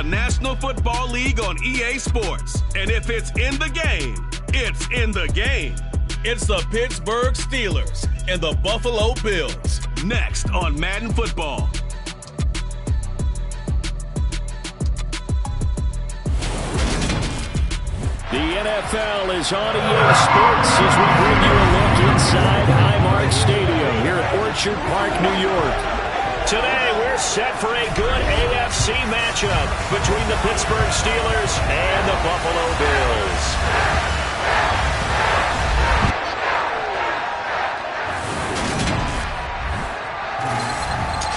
National Football League on EA Sports. And if it's in the game, it's in the game. It's the Pittsburgh Steelers and the Buffalo Bills. Next on Madden Football. The NFL is on EA Sports as we bring you a look inside Highmark Stadium here at Orchard Park, New York. Today we're set for a good AFC matchup between the Pittsburgh Steelers and the Buffalo Bills.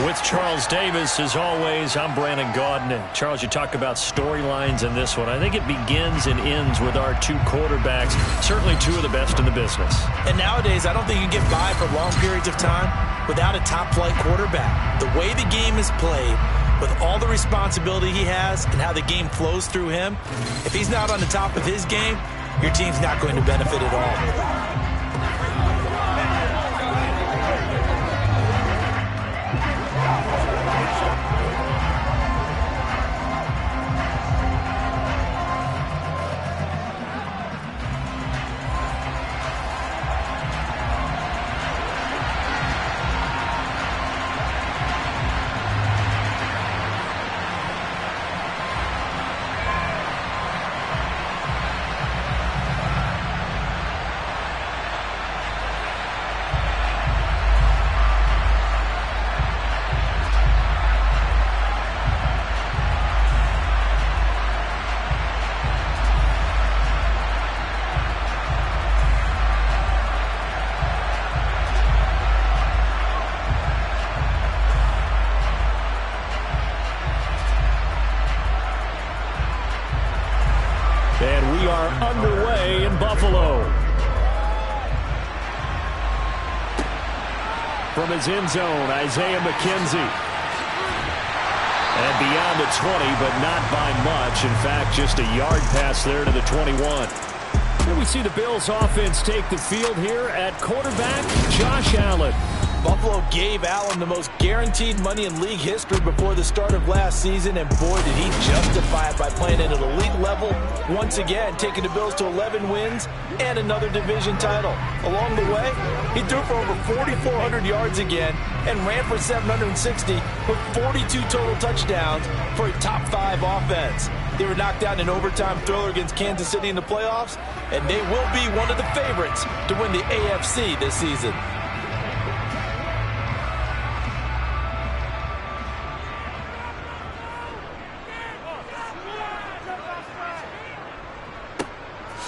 With Charles Davis, as always, I'm Brandon Gaudin. And Charles, you talk about storylines in this one. I think it begins and ends with our two quarterbacks, certainly two of the best in the business. And nowadays, I don't think you can get by for long periods of time without a top-flight quarterback. The way the game is played, with all the responsibility he has and how the game flows through him, if he's not on the top of his game, your team's not going to benefit at all. And we are underway in Buffalo. From his end zone, Isaiah McKenzie. And beyond the 20, but not by much. In fact, just a yard pass there to the 21. Here we see the Bills offense take the field here at quarterback, Josh Allen. Buffalo gave Allen the most guaranteed money in league history before the start of last season, and boy, did he justify it by playing at an elite level once again, taking the Bills to 11 wins and another division title. Along the way, he threw for over 4,400 yards again and ran for 760 with 42 total touchdowns for a top-5 offense. They were knocked out in an overtime thriller against Kansas City in the playoffs, and they will be one of the favorites to win the AFC this season.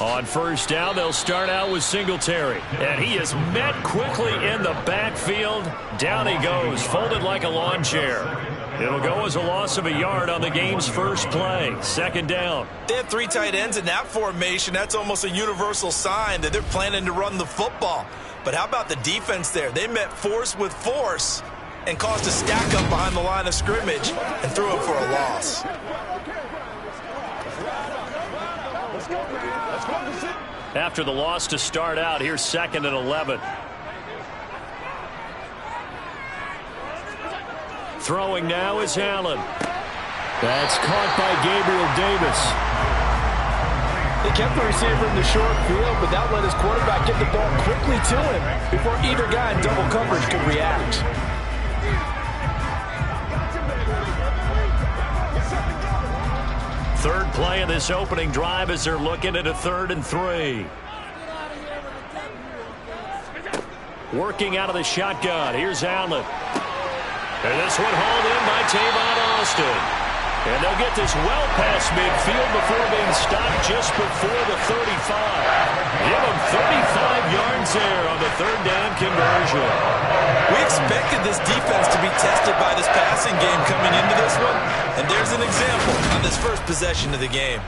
On first down, they'll start out with Singletary. And he is met quickly in the backfield. Down he goes, folded like a lawn chair. It'll go as a loss of a yard on the game's first play. Second down. They have three tight ends in that formation. That's almost a universal sign that they're planning to run the football. But how about the defense there? They met force with force and caused a stack up behind the line of scrimmage and threw it for a loss. After the loss to start out, here's 2nd and 11. Throwing now is Allen. That's caught by Gabriel Davis. They kept the receiver in the short field, but that let his quarterback get the ball quickly to him before either guy in double coverage could react. Third play of this opening drive as they're looking at a 3rd and 3. Working out of the shotgun. Here's Allen. And this one hauled in by Tavon Austin. And they'll get this well past midfield before being stopped just before the 35. Give them 35 yards there on the 3rd down conversion. We expected this defense to be tested by this passing game coming into this one, and there's an example on this first possession of the game.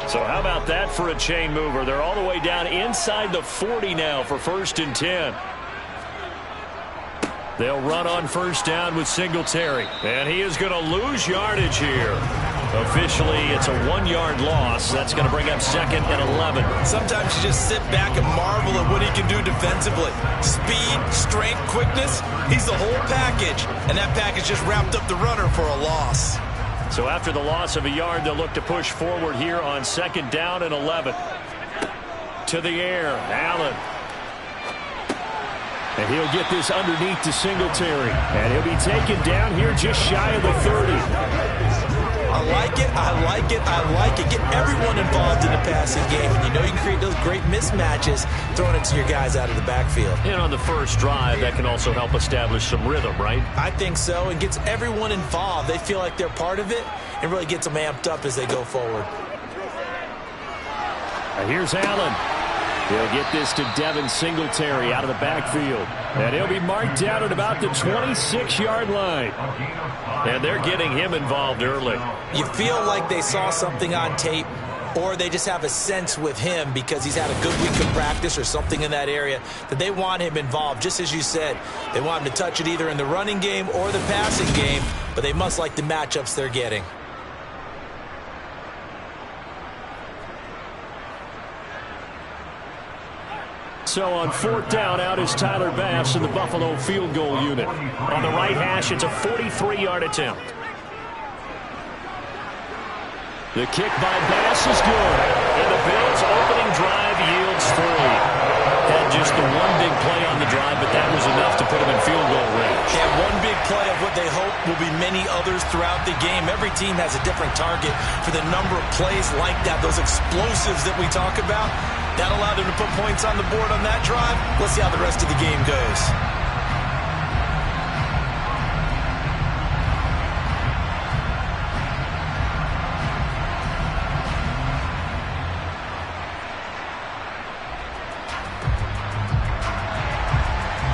So how about that for a chain mover? They're all the way down inside the 40 now for 1st and 10. They'll run on first down with Singletary. And he is going to lose yardage here. Officially, it's a 1-yard loss. That's going to bring up 2nd and 11. Sometimes you just sit back and marvel at what he can do defensively. Speed, strength, quickness, he's the whole package. And that package just wrapped up the runner for a loss. So after the loss of a yard, they'll look to push forward here on 2nd down and 11. To the air, Allen. And he'll get this underneath to Singletary. And he'll be taken down here just shy of the 30. I like it, I like it, I like it. Get everyone involved in the passing game. And you know you can create those great mismatches throwing it to your guys out of the backfield. And on the first drive, that can also help establish some rhythm, right? I think so. It gets everyone involved. They feel like they're part of it and really gets them amped up as they go forward. And here's Allen. He'll get this to Devin Singletary out of the backfield. And he'll be marked down at about the 26-yard line. And they're getting him involved early. You feel like they saw something on tape, or they just have a sense with him because he's had a good week of practice or something in that area that they want him involved. Just as you said, they want him to touch it either in the running game or the passing game, but they must like the matchups they're getting. So on 4th down, out is Tyler Bass in the Buffalo field goal unit. On the right hash, it's a 43-yard attempt. The kick by Bass is good. And the Bills' opening drive yields 3. Had just the one big play on the drive, but that was enough to put them in field goal range. And one big play of what they hope will be many others throughout the game. Every team has a different target for the number of plays like that, those explosives that we talk about. That allowed them to put points on the board on that drive. Let's see how the rest of the game goes.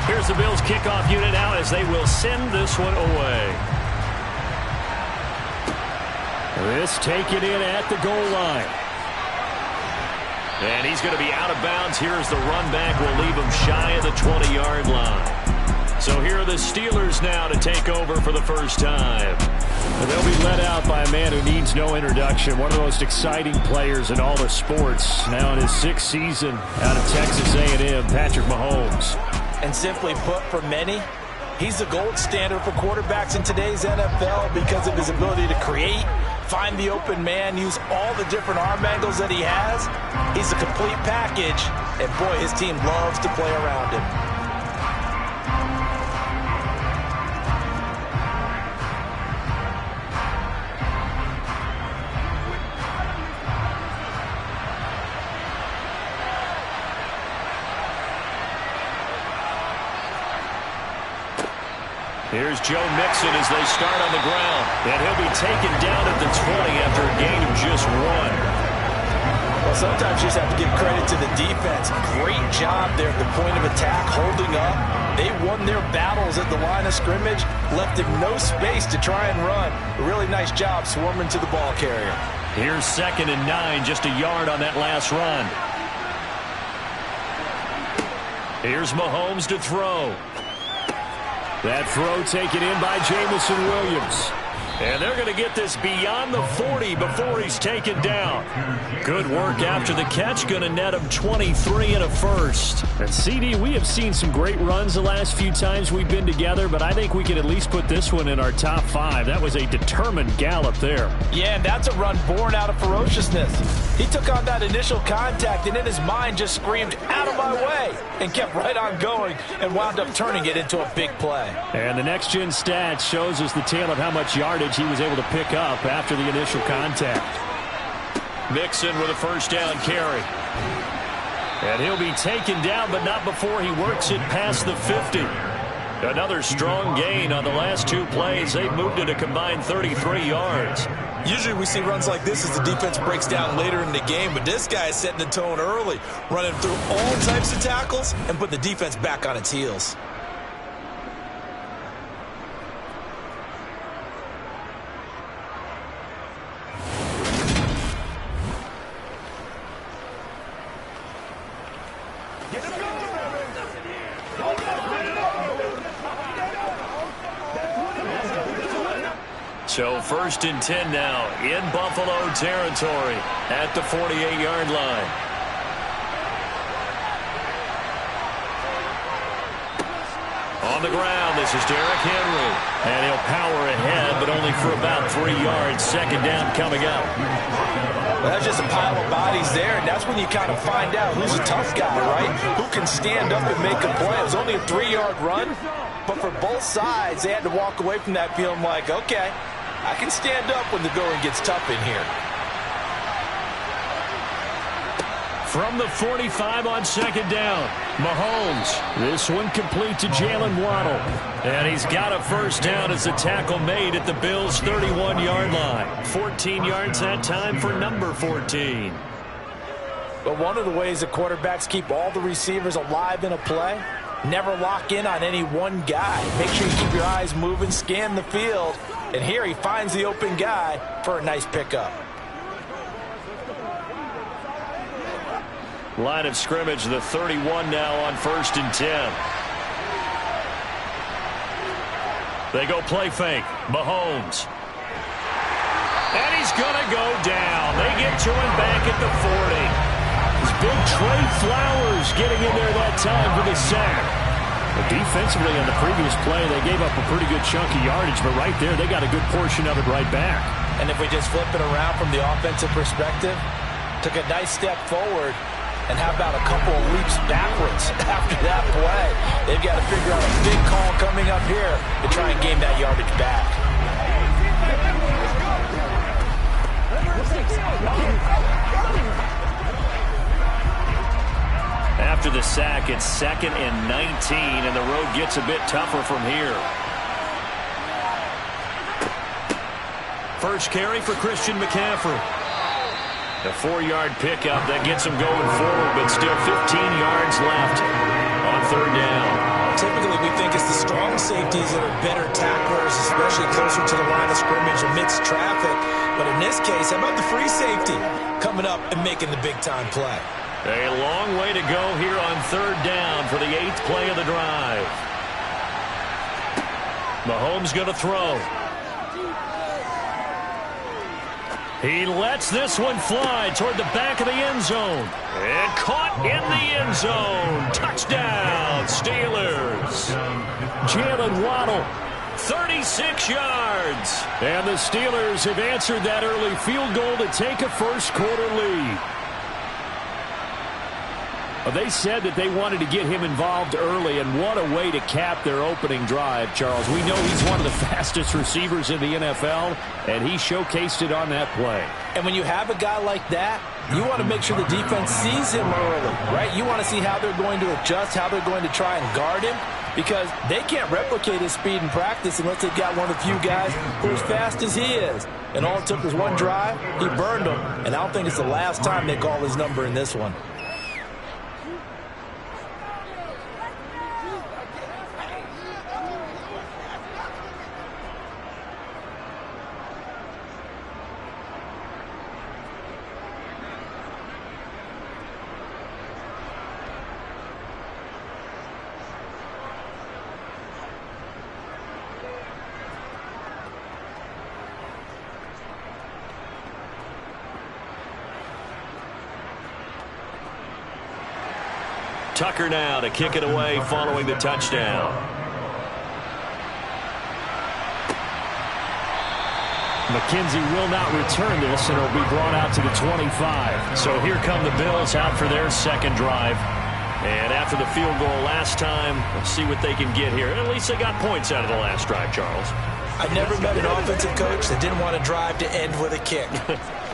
Here's the Bills kickoff unit now as they will send this one away. This taken in at the goal line. And he's going to be out of bounds. Here's the run back. Will leave him shy of the 20-yard line. So here are the Steelers now to take over for the first time. And they'll be led out by a man who needs no introduction. One of the most exciting players in all of sports. Now in his 6th season out of Texas A&M, Patrick Mahomes. And simply put, for many, he's the gold standard for quarterbacks in today's NFL because of his ability to create, find the open man, use all the different arm angles that he has. He's a complete package, and boy, his team loves to play around him. Here's Joe Mixon as they start on the ground. And he'll be taken down at the 20 after a gain of just 1. Well, sometimes you just have to give credit to the defense. Great job there at the point of attack, holding up. They won their battles at the line of scrimmage, left him no space to try and run. A really nice job swarming to the ball carrier. Here's 2nd and 9, just a yard on that last run. Here's Mahomes to throw. That throw taken in by Jamison Williams. And they're going to get this beyond the 40 before he's taken down. Good work after the catch. Going to net him 23 and a first. And CD, we have seen some great runs the last few times we've been together, but I think we can at least put this one in our top 5. That was a determined gallop there. Yeah, and that's a run born out of ferociousness. He took on that initial contact and in his mind just screamed, "Out of my way," and kept right on going and wound up turning it into a big play. And the next-gen stats shows us the tale of how much yardage he was able to pick up after the initial contact. Mixon with a first down carry. And he'll be taken down, but not before he works it past the 50. Another strong gain on the last 2 plays. They've moved it a combined 33 yards. Usually we see runs like this as the defense breaks down later in the game, but this guy is setting the tone early, running through all types of tackles and put the defense back on its heels. So 1st and 10 now in Buffalo territory at the 48-yard line. On the ground, this is Derrick Henry. And he'll power ahead, but only for about 3 yards. 2nd down coming up. Well, that's just a pile of bodies there, and that's when you kind of find out who's a tough guy, right? Who can stand up and make a play. It was only a 3-yard run, but for both sides, they had to walk away from that feeling like, okay, I can stand up when the going gets tough in here. From the 45 on 2nd down, Mahomes. This one complete to Jalen Waddle. And he's got a 1st down as the tackle made at the Bills' 31-yard line. 14 yards that time for number 14. But one of the ways that quarterbacks keep all the receivers alive in a play, never lock in on any one guy. Make sure you keep your eyes moving, scan the field. And here he finds the open guy for a nice pickup. Line of scrimmage, the 31 now on 1st and 10. They go play fake. Mahomes. And he's going to go down. They get to him back at the 40. It's big Trey Flowers getting in there that time for the sack. But defensively on the previous play, they gave up a pretty good chunk of yardage, but right there, they got a good portion of it right back. And if we just flip it around from the offensive perspective, took a nice step forward, and how about a couple of leaps backwards after that play? They've got to figure out a big call coming up here to try and gain that yardage back. After the sack, it's 2nd and 19, and the road gets a bit tougher from here. First carry for Christian McCaffrey. A 4-yard pickup that gets him going forward, but still 15 yards left on 3rd down. Typically, we think it's the strong safeties that are better tacklers, especially closer to the line of scrimmage amidst traffic. But in this case, how about the free safety coming up and making the big-time play? A long way to go here on 3rd down for the 8th play of the drive. Mahomes going to throw. He lets this one fly toward the back of the end zone. And caught in the end zone. Touchdown, Steelers. Jalen Waddle, 36 yards. And the Steelers have answered that early field goal to take a first-quarter lead. They said that they wanted to get him involved early, and what a way to cap their opening drive, Charles. We know he's one of the fastest receivers in the NFL, and he showcased it on that play. And when you have a guy like that, you want to make sure the defense sees him early, right? You want to see how they're going to adjust, how they're going to try and guard him, because they can't replicate his speed in practice unless they've got one of the few guys who are as fast as he is. And all it took was one drive. He burned them, and I don't think it's the last time they call his number in this one. Tucker now to kick it away following the touchdown. McKenzie will not return this, and it'll be brought out to the 25. So here come the Bills out for their 2nd drive. And after the field goal last time, let's see what they can get here. At least they got points out of the last drive, Charles. I never met an offensive coach that didn't want to drive to end with a kick.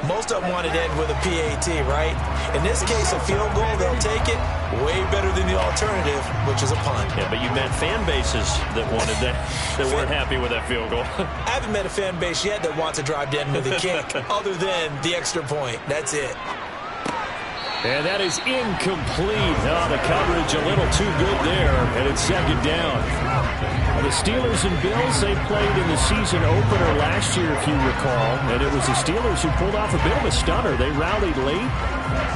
Most of them wanted to end with a PAT, right? In this case, a field goal, they'll take it. Way better than the alternative, which is a punt. Yeah, but you met fan bases that wanted that, that weren't happy with that field goal. I haven't met a fan base yet that wants to drive to end with a kick, other than the extra point. That's it. And that is incomplete. Oh, the coverage a little too good there, and it's 2nd down. The Steelers and Bills, they played in the season opener last year, if you recall, and it was the Steelers who pulled off a bit of a stunner. They rallied late,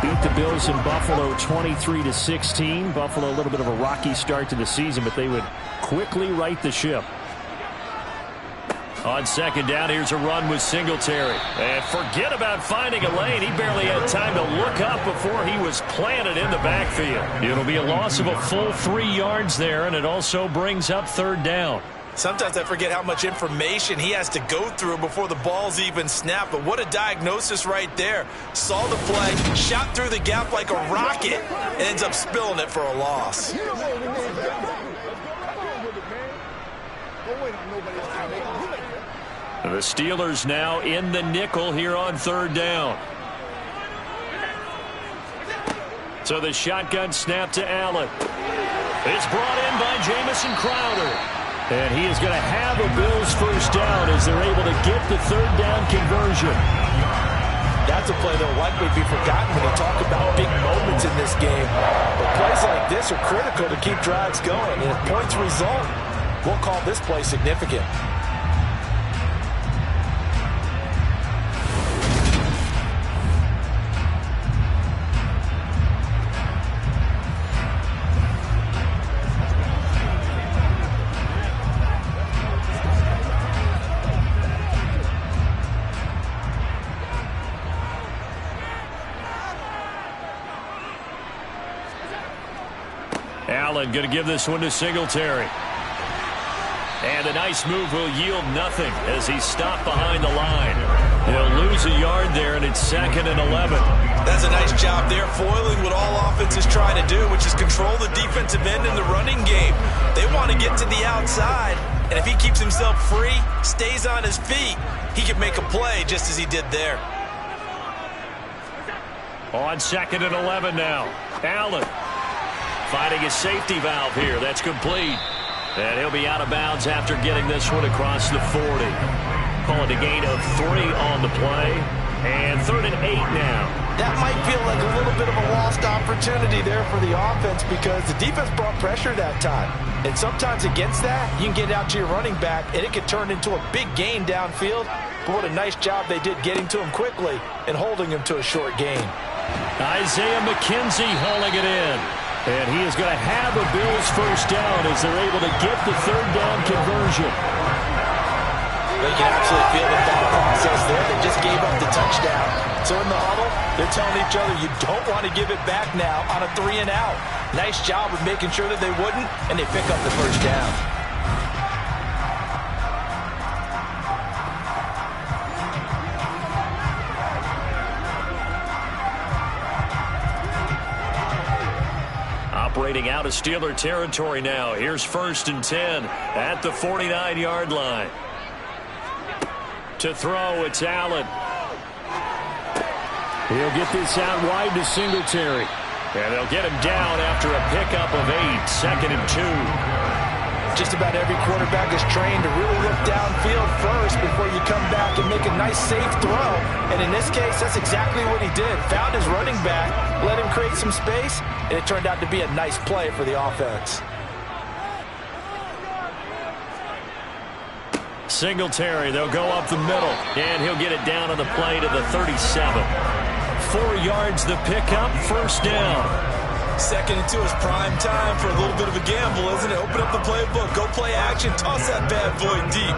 beat the Bills in Buffalo 23-16. Buffalo, a little bit of a rocky start to the season, but they would quickly right the ship. On second down, here's a run with Singletary. And forget about finding a lane. He barely had time to look up before he was planted in the backfield. It'll be a loss of a full 3 yards there, and it also brings up third down. Sometimes I forget how much information he has to go through before the ball's even snapped. But what a diagnosis right there. Saw the play, shot through the gap like a rocket, and ends up spilling it for a loss. The Steelers now in the nickel here on third down. So the shotgun snap to Allen. It's brought in by Jamison Crowder. And he is going to have a Bills first down as they're able to get the third down conversion. That's a play that will likely be forgotten when you talk about big moments in this game. But plays like this are critical to keep drives going. And if points result, we'll call this play significant. Allen going to give this one to Singletary. And a nice move will yield nothing as he's stopped behind the line. He'll lose a yard there, and it's 2nd and 11. That's a nice job there, foiling what all offenses try to do, which is control the defensive end in the running game. They want to get to the outside, and if he keeps himself free, stays on his feet, he can make a play just as he did there. On 2nd and 11 now. Allen finding a safety valve here. That's complete. And he'll be out of bounds after getting this one across the 40. Call it a gain of 3 on the play. And 3rd and 8 now. That might feel like a little bit of a lost opportunity there for the offense because the defense brought pressure that time. And sometimes against that, you can get out to your running back, and it can turn into a big gain downfield. But what a nice job they did getting to him quickly and holding him to a short gain. Isaiah McKenzie hauling it in. And he is going to have a Bills first down as they're able to get the third down conversion. They can actually feel the thought process there. They just gave up the touchdown. So in the huddle, they're telling each other, you don't want to give it back now on a 3 and out. Nice job of making sure that they wouldn't, and they pick up the first down. Operating out of Steeler territory now. Here's 1st and 10 at the 49-yard line. To throw, it's Allen. He'll get this out wide to Singletary. And they'll get him down after a pickup of 8, 2nd and 2. Just about every quarterback is trained to really look downfield first before you come back and make a nice, safe throw. And in this case, that's exactly what he did. Found his running back, let him create some space, and it turned out to be a nice play for the offense. Singletary, they'll go up the middle, and he'll get it down on the play to the 37. 4 yards the pickup, first down. 2nd and 2 is prime time for a little bit of a gamble, isn't it? Open up the playbook, go play action, toss that bad boy deep.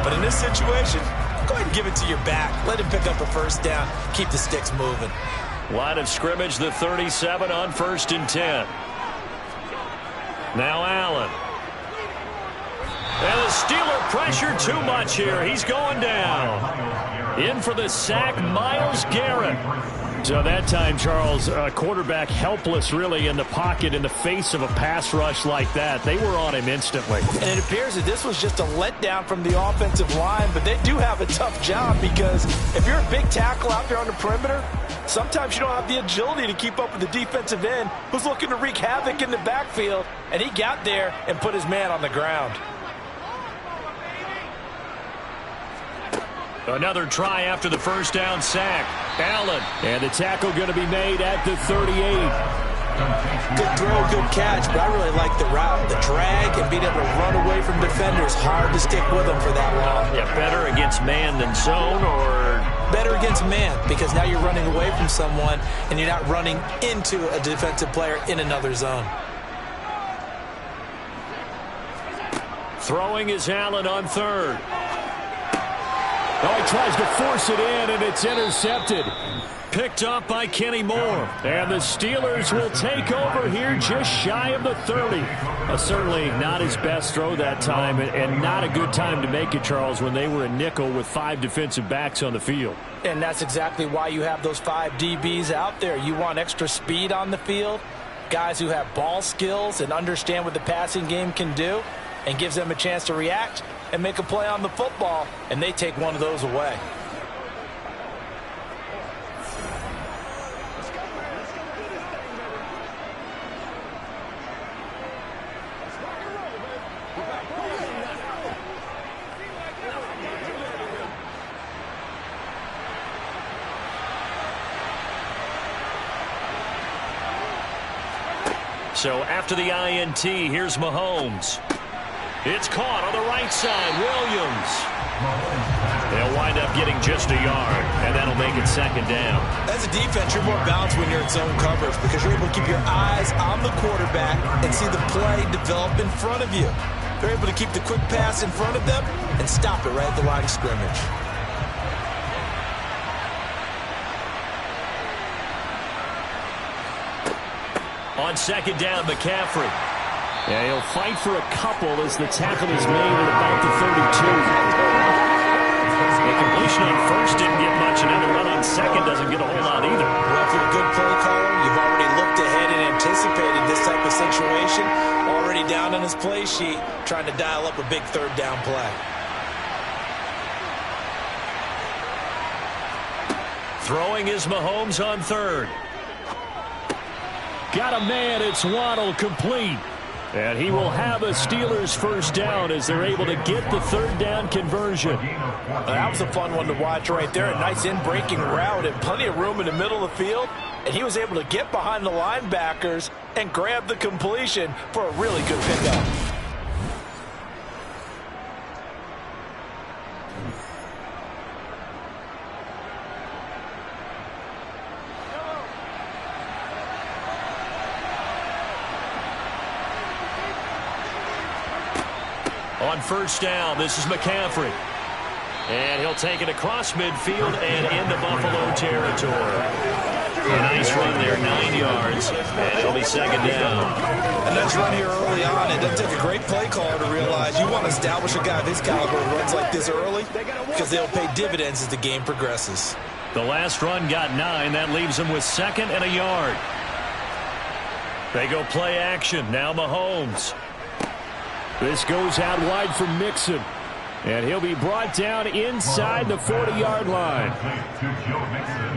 But in this situation, go ahead and give it to your back. Let him pick up a first down, keep the sticks moving. Line of scrimmage, the 37 on 1st and 10. Now Allen. And the Steeler pressure too much here. He's going down. In for the sack, Myles Garrett. So that time, Charles, quarterback helpless really in the pocket in the face of a pass rush like that. They were on him instantly. And it appears that this was just a letdown from the offensive line, but they do have a tough job because if you're a big tackle out there on the perimeter, sometimes you don't have the agility to keep up with the defensive end who's looking to wreak havoc in the backfield, and he got there and put his man on the ground. Another try after the first down sack. Allen. And the tackle going to be made at the 38. Good throw, good catch, but I really like the route. The drag and being able to run away from defenders. Hard to stick with them for that long. Yeah, better against man than zone, or? Better against man, because now you're running away from someone and you're not running into a defensive player in another zone. Throwing is Allen on 3rd. Oh, he tries to force it in, and it's intercepted. Picked up by Kenny Moore. And the Steelers will take over here just shy of the 30. Certainly not his best throw that time, and not a good time to make it, Charles, when they were a nickel with 5 defensive backs on the field. And that's exactly why you have those 5 DBs out there. You want extra speed on the field, guys who have ball skills and understand what the passing game can do, and gives them a chance to react and make a play on the football, and they take one of those away. So after the INT, here's Mahomes. It's caught on the right side. Williams. They'll wind up getting just a yard, and that'll make it second down. As a defense, you're more balanced when you're in zone coverage because you're able to keep your eyes on the quarterback and see the play develop in front of you. They're able to keep the quick pass in front of them and stop it right at the line of scrimmage. On second down, McCaffrey. Yeah, he'll fight for a couple as the tackle is made at about the 32. The completion on first didn't get much, and now the run on second doesn't get a whole lot either. Well, if you're a good play caller, you've already looked ahead and anticipated this type of situation. Already down on his play sheet, trying to dial up a big third down play. Throwing is Mahomes on third. Got a man, it's Waddle, complete. And he will have a Steelers first down as they're able to get the third down conversion. That was a fun one to watch right there. A nice in-breaking route and plenty of room in the middle of the field. And he was able to get behind the linebackers and grab the completion for a really good pickup. On first down, this is McCaffrey. And he'll take it across midfield and into Buffalo territory. A nice run there, 9 yards, and it'll be second down. A nice run here early on. It doesn't take a great play caller to realize you want to establish a guy of this caliber who runs like this early because they'll pay dividends as the game progresses. The last run got 9. That leaves them with second and a yard. They go play action. Now Mahomes. This goes out wide for Mixon. And he'll be brought down inside the 40-yard line.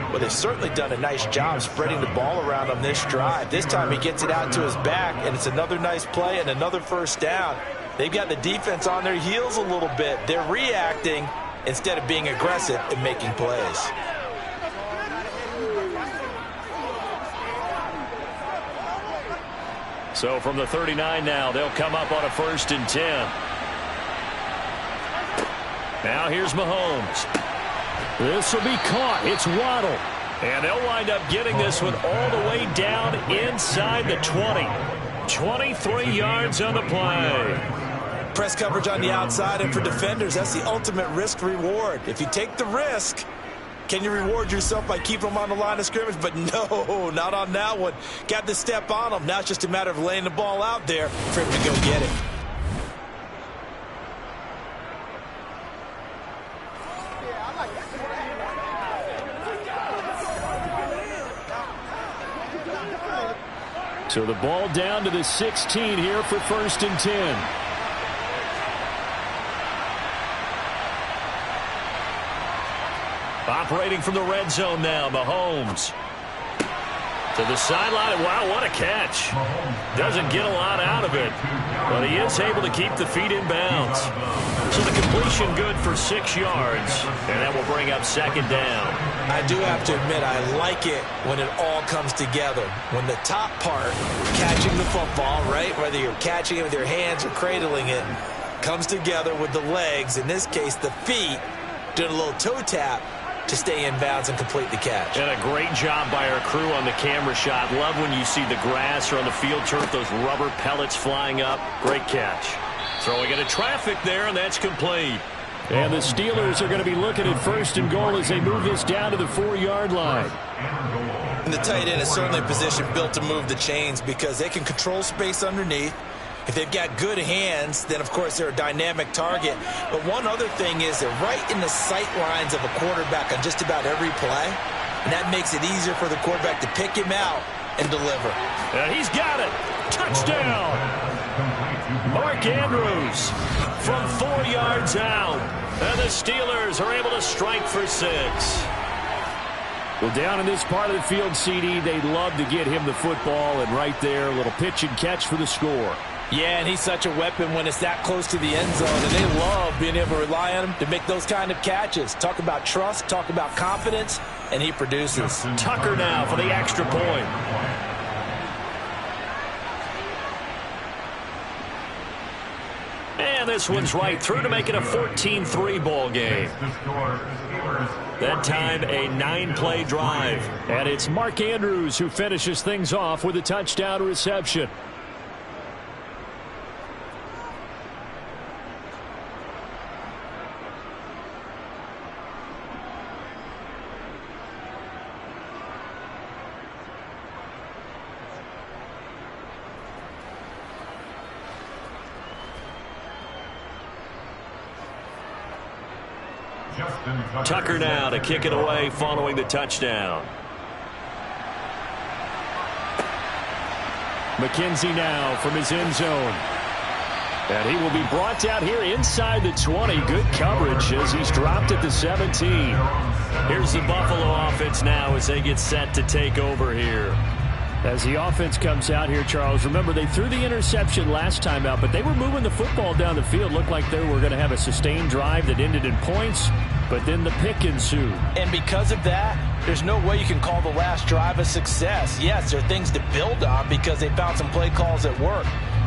Well, they've certainly done a nice job spreading the ball around on this drive. This time he gets it out to his back, and it's another nice play and another first down. They've got the defense on their heels a little bit. They're reacting instead of being aggressive and making plays. So from the 39 now, they'll come up on a 1st and 10. Now here's Mahomes. This will be caught. It's Waddle. And they'll wind up getting this one all the way down inside the 20. 23 yards on the play. Press coverage on the outside, and for defenders, that's the ultimate risk-reward. If you take the risk, can you reward yourself by keeping them on the line of scrimmage? But no, not on that one. Got the step on them. Now it's just a matter of laying the ball out there for him to go get it. So the ball down to the 16 here for 1st and 10. Operating from the red zone now, Mahomes. To the sideline. Wow, what a catch. Doesn't get a lot out of it, but he is able to keep the feet in bounds. So the completion good for 6 yards, and that will bring up second down. I do have to admit, I like it when it all comes together. When the top part, catching the football, right, whether you're catching it with your hands or cradling it, comes together with the legs, in this case the feet, doing a little toe tap to stay in bounds and complete the catch. And a great job by our crew on the camera shot. Love when you see the grass or on the field turf, those rubber pellets flying up. Great catch. Throwing into traffic there, and that's complete. And the Steelers are going to be looking at 1st and goal as they move this down to the 4-yard line. And the tight end is certainly a position built to move the chains because they can control space underneath. If they've got good hands, then, of course, they're a dynamic target. But one other thing is they're right in the sight lines of a quarterback on just about every play. And that makes it easier for the quarterback to pick him out and deliver. He's got it. Touchdown. Mark Andrews from 4 yards out. And the Steelers are able to strike for 6. Well, down in this part of the field, CD, they'd love to get him the football. And right there, a little pitch and catch for the score. Yeah, and he's such a weapon when it's that close to the end zone, and they love being able to rely on him to make those kind of catches. Talk about trust, talk about confidence, and he produces. Tucker now for the extra point. And this one's right through to make it a 14-3 ball game. That time, a 9-play drive. And it's Mark Andrews who finishes things off with a touchdown reception. Tucker now to kick it away following the touchdown. McKenzie now from his end zone. And he will be brought down here inside the 20. Good coverage as he's dropped at the 17. Here's the Buffalo offense now as they get set to take over here. As the offense comes out here, Charles, remember they threw the interception last time out, but they were moving the football down the field. Looked like they were going to have a sustained drive that ended in points, but then the pick ensued. And because of that, there's no way you can call the last drive a success. Yes, there are things to build on because they found some play calls that work.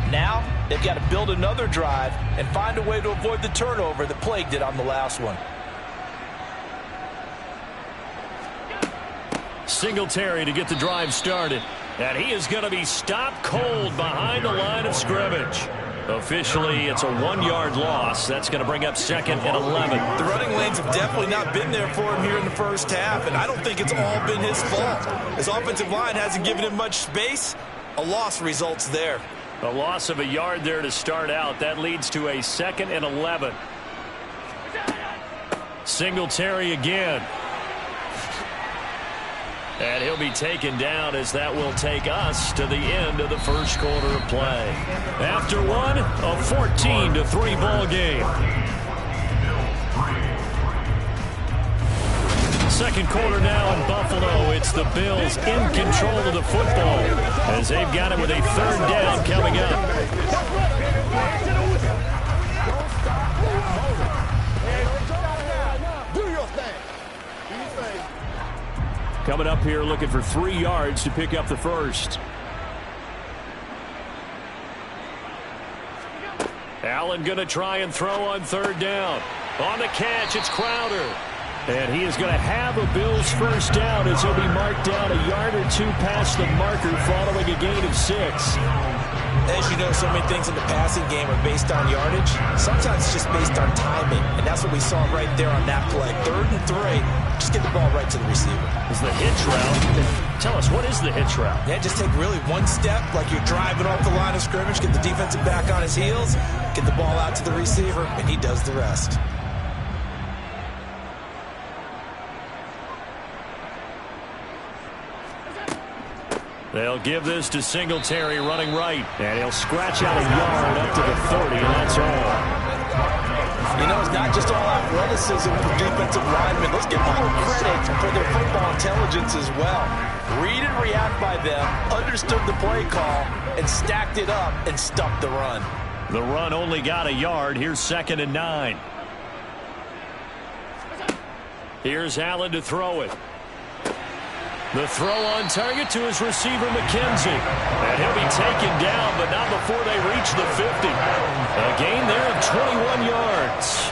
Now, they've got to build another drive and find a way to avoid the turnover that plagued it on the last one. Singletary to get the drive started. And he is going to be stopped cold behind the line of scrimmage. Officially, it's a 1-yard loss. That's going to bring up 2nd and 11. The running lanes have definitely not been there for him here in the first half, and I don't think it's all been his fault. His offensive line hasn't given him much space. A loss results there. A loss of a yard there to start out. That leads to a 2nd and 11. Singletary again. And he'll be taken down as that will take us to the end of the first quarter of play. After one, a 14-3 ball game. Second quarter now in Buffalo. It's the Bills in control of the football as they've got it with a 3rd down coming up. Coming up here looking for 3 yards to pick up the first. Allen going to try and throw on 3rd down. On the catch, it's Crowder. And he is going to have a Bills first down as he'll be marked down a yard or 2 past the marker following a gain of 6. As you know, so many things in the passing game are based on yardage. Sometimes it's just based on timing, and that's what we saw right there on that play. 3rd and 3. Just get the ball right to the receiver. Is the hitch route. Tell us, what is the hitch route? Yeah, just take really one step like you're driving off the line of scrimmage, get the defensive back on his heels, get the ball out to the receiver, and he does the rest. They'll give this to Singletary running right. And he'll scratch out a yard up to the 30, and that's all. You know, it's not just all athleticism for defensive linemen. Let's give them a little credit for their football intelligence as well. Read and react by them, understood the play call, and stacked it up and stuck the run. The run only got a yard. Here's 2nd and 9. Here's Allen to throw it. The throw on target to his receiver, McKenzie. And he'll be taken down, but not before they reach the 50. A gain there of 21 yards.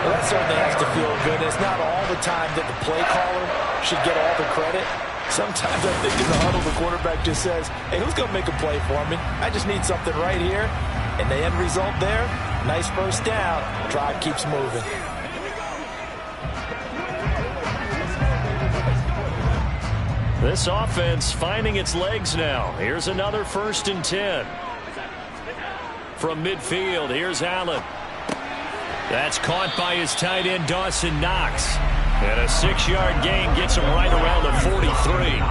Well, that certainly has to feel good. It's not all the time that the play caller should get all the credit. Sometimes I think in the huddle, the quarterback just says, hey, who's going to make a play for me? I just need something right here. And the end result there, Nice first down. Drive keeps moving. This offense finding its legs now. Here's another 1st and 10. From midfield, here's Allen. That's caught by his tight end, Dawson Knox. And a 6-yard gain gets him right around the 43.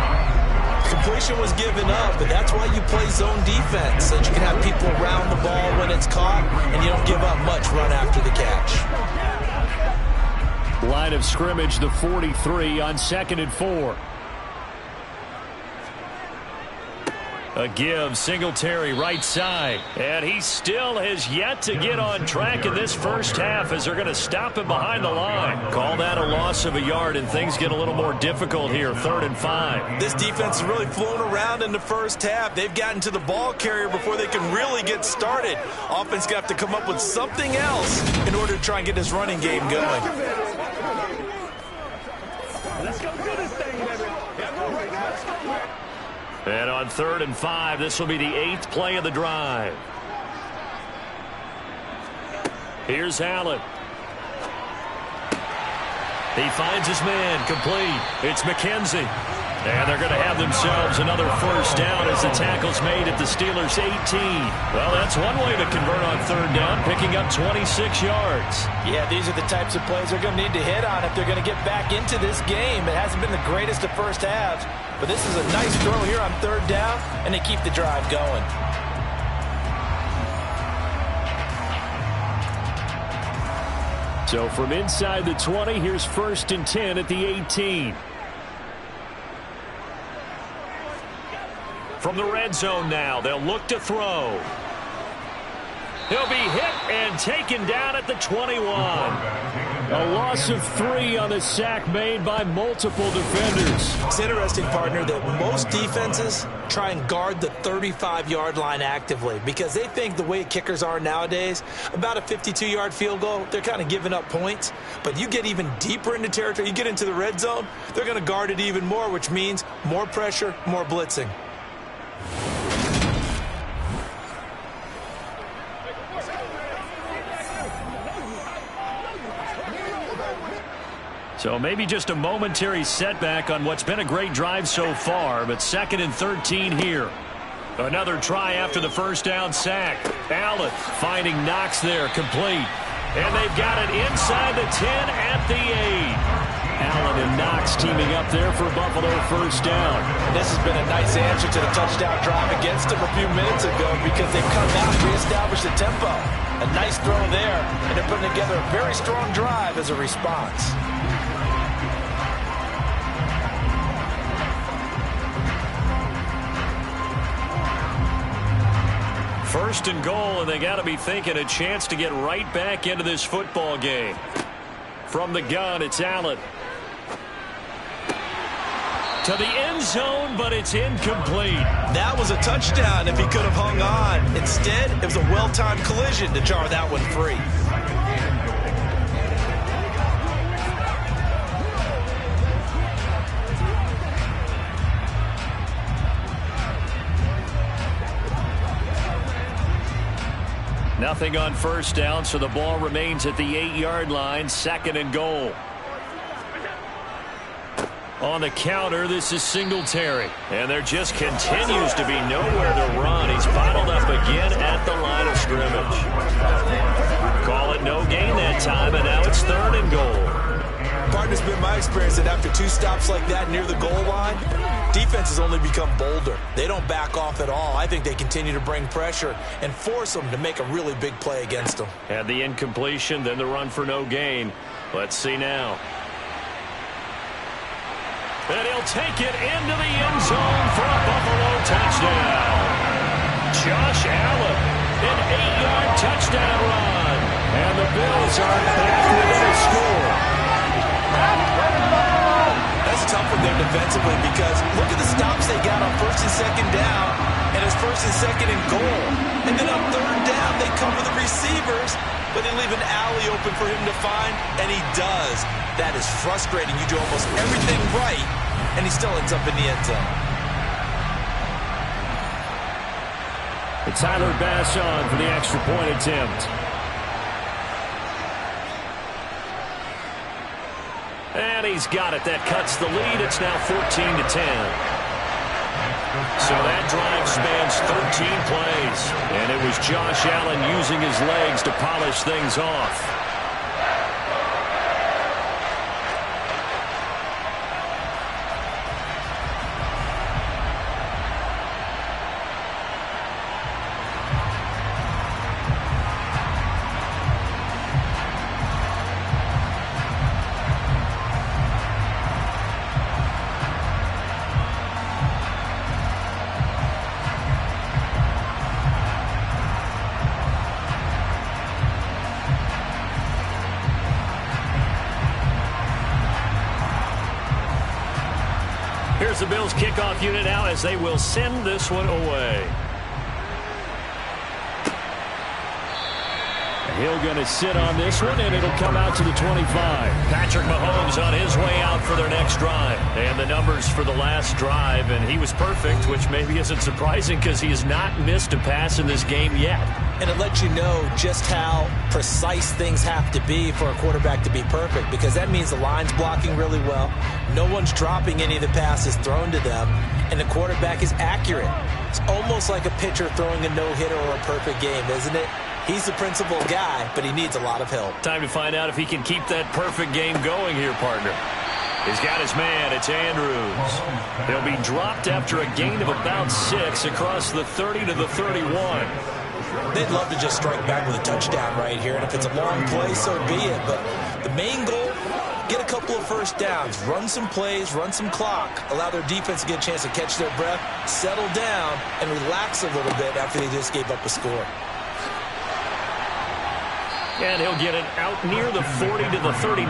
Completion was given up, but that's why you play zone defense, so that you can have people around the ball when it's caught, and you don't give up much run after the catch. Line of scrimmage, the 43 on 2nd and 4. A give, Singletary right side. And he still has yet to get on track in this first half as they're going to stop him behind the line. Call that a loss of a yard, and things get a little more difficult here, 3rd and 5. This defense has really flown around in the first half. They've gotten to the ball carrier before they can really get started. Offense going to have to come up with something else in order to try and get this running game going. Let's go do this thing, baby. And on 3rd and 5, this will be the 8th play of the drive. Here's Allen. He finds his man, complete. It's McKenzie. And they're going to have themselves another first down as the tackle's made at the Steelers' 18. Well, that's one way to convert on 3rd down, picking up 26 yards. Yeah, these are the types of plays they're going to need to hit on if they're going to get back into this game. It hasn't been the greatest of first halves, but this is a nice throw here on 3rd down, and they keep the drive going. So from inside the 20, here's 1st and 10 at the 18. From the red zone now, they'll look to throw. He'll be hit and taken down at the 21. A loss of 3 on the sack made by multiple defenders. It's interesting, partner, that most defenses try and guard the 35-yard line actively because they think the way kickers are nowadays, about a 52-yard field goal, they're kind of giving up points. But you get even deeper into territory, you get into the red zone, they're going to guard it even more, which means more pressure, more blitzing. So maybe just a momentary setback on what's been a great drive so far, but 2nd and 13 here. Another try after the first down sack. Allen finding Knox there, complete. And they've got it inside the 10 at the 8. Allen and Knox teaming up there for Buffalo first down. This has been a nice answer to the touchdown drive against them a few minutes ago because they've come out and reestablished the tempo. A nice throw there, and they're putting together a very strong drive as a response. First and goal, and they got to be thinking a chance to get right back into this football game. From the gun, it's Allen. To the end zone, but it's incomplete. That was a touchdown if he could have hung on. Instead, it was a well-timed collision to jar that one free. Nothing on first down, so the ball remains at the 8-yard line, 2nd and goal. On the counter, this is Singletary. And there just continues to be nowhere to run. He's bottled up again at the line of scrimmage. Call it no gain that time, and now it's 3rd and goal. Partner's been my experience that after 2 stops like that near the goal line, defense has only become bolder. They don't back off at all. I think they continue to bring pressure and force them to make a really big play against them. Had the incompletion, then the run for no gain. Let's see now. And he'll take it into the end zone for a Buffalo touchdown. Josh Allen, an 8-yard touchdown run. And the Bills are back within a score. That's tough with them defensively because look at the stops they got on 1st and 2nd down, and it's 1st and 2nd and goal. And then on 3rd down, they cover the receivers, but they leave an alley open for him to find, and he does. That is frustrating. You do almost everything right, and he still ends up in the end zone. Tyler Bass on for the extra point attempt. he's got it. That cuts the lead. It's now 14-10. So that drive spans 13 plays. And it was Josh Allen using his legs to polish things off. Here's the Bills kickoff unit now as they will send this one away. Hill going to sit on this one, and it'll come out to the 25. Patrick Mahomes on his way out for their next drive. And the numbers for the last drive, and he was perfect, which maybe isn't surprising because he has not missed a pass in this game yet. And it lets you know just how precise things have to be for a quarterback to be perfect, because that means the line's blocking really well. No one's dropping any of the passes thrown to them, and the quarterback is accurate. It's almost like a pitcher throwing a no-hitter or a perfect game, isn't it? He's the principal guy, but he needs a lot of help. Time to find out if he can keep that perfect game going here, partner. He's got his man. It's Andrews. He'll be dropped after a gain of about 6 across the 30 to the 31. They'd love to just strike back with a touchdown right here, and if it's a long play, so be it. But the main goal, get a couple of first downs, run some plays, run some clock, allow their defense to get a chance to catch their breath, settle down, and relax a little bit after they just gave up a score. And he'll get it out near the 40 to the 39.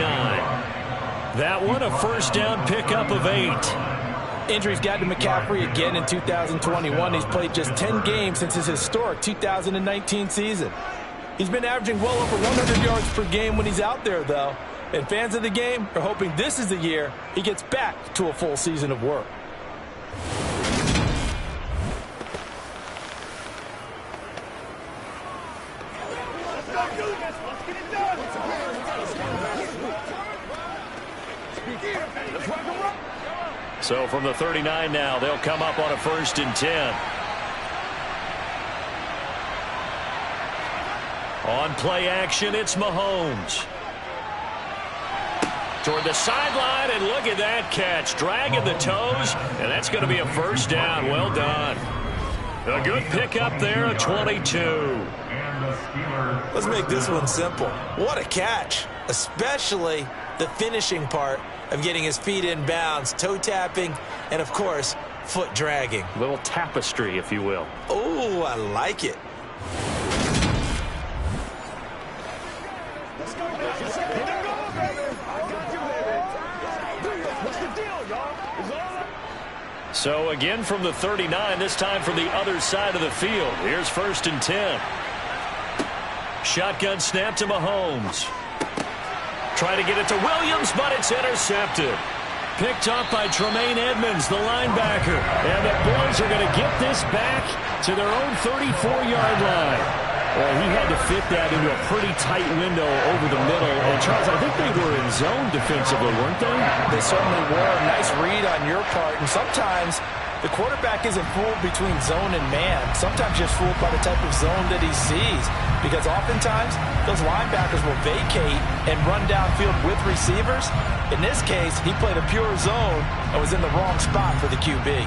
That one, a first down pickup of 8. Injuries got to McCaffrey again in 2021. He's played just 10 games since his historic 2019 season. He's been averaging well over 100 yards per game when he's out there, though. And fans of the game are hoping this is the year he gets back to a full season of work. So from the 39 now, they'll come up on a 1st and 10. On play action, it's Mahomes. Toward the sideline, and look at that catch. Dragging the toes, and that's going to be a first down. Well done. A good pickup there, a 22. Let's make this one simple. What a catch, especially the finishing part of getting his feet in bounds, toe tapping, and of course, foot dragging. A little tapestry, if you will. Oh, I like it. So again from the 39, this time from the other side of the field. Here's 1st and 10. Shotgun snap to Mahomes. Try to get it to Williams, but it's intercepted. Picked off by Tremaine Edmonds, the linebacker. And the Bills are going to get this back to their own 34-yard line. Well, he had to fit that into a pretty tight window over the middle. And, Charles, I think they were in zone defensively, weren't they? They certainly were. Nice read on your part. And sometimes the quarterback isn't fooled between zone and man. Sometimes just fooled by the type of zone that he sees. Because oftentimes, those linebackers will vacate and run downfield with receivers. In this case, he played a pure zone and was in the wrong spot for the QB.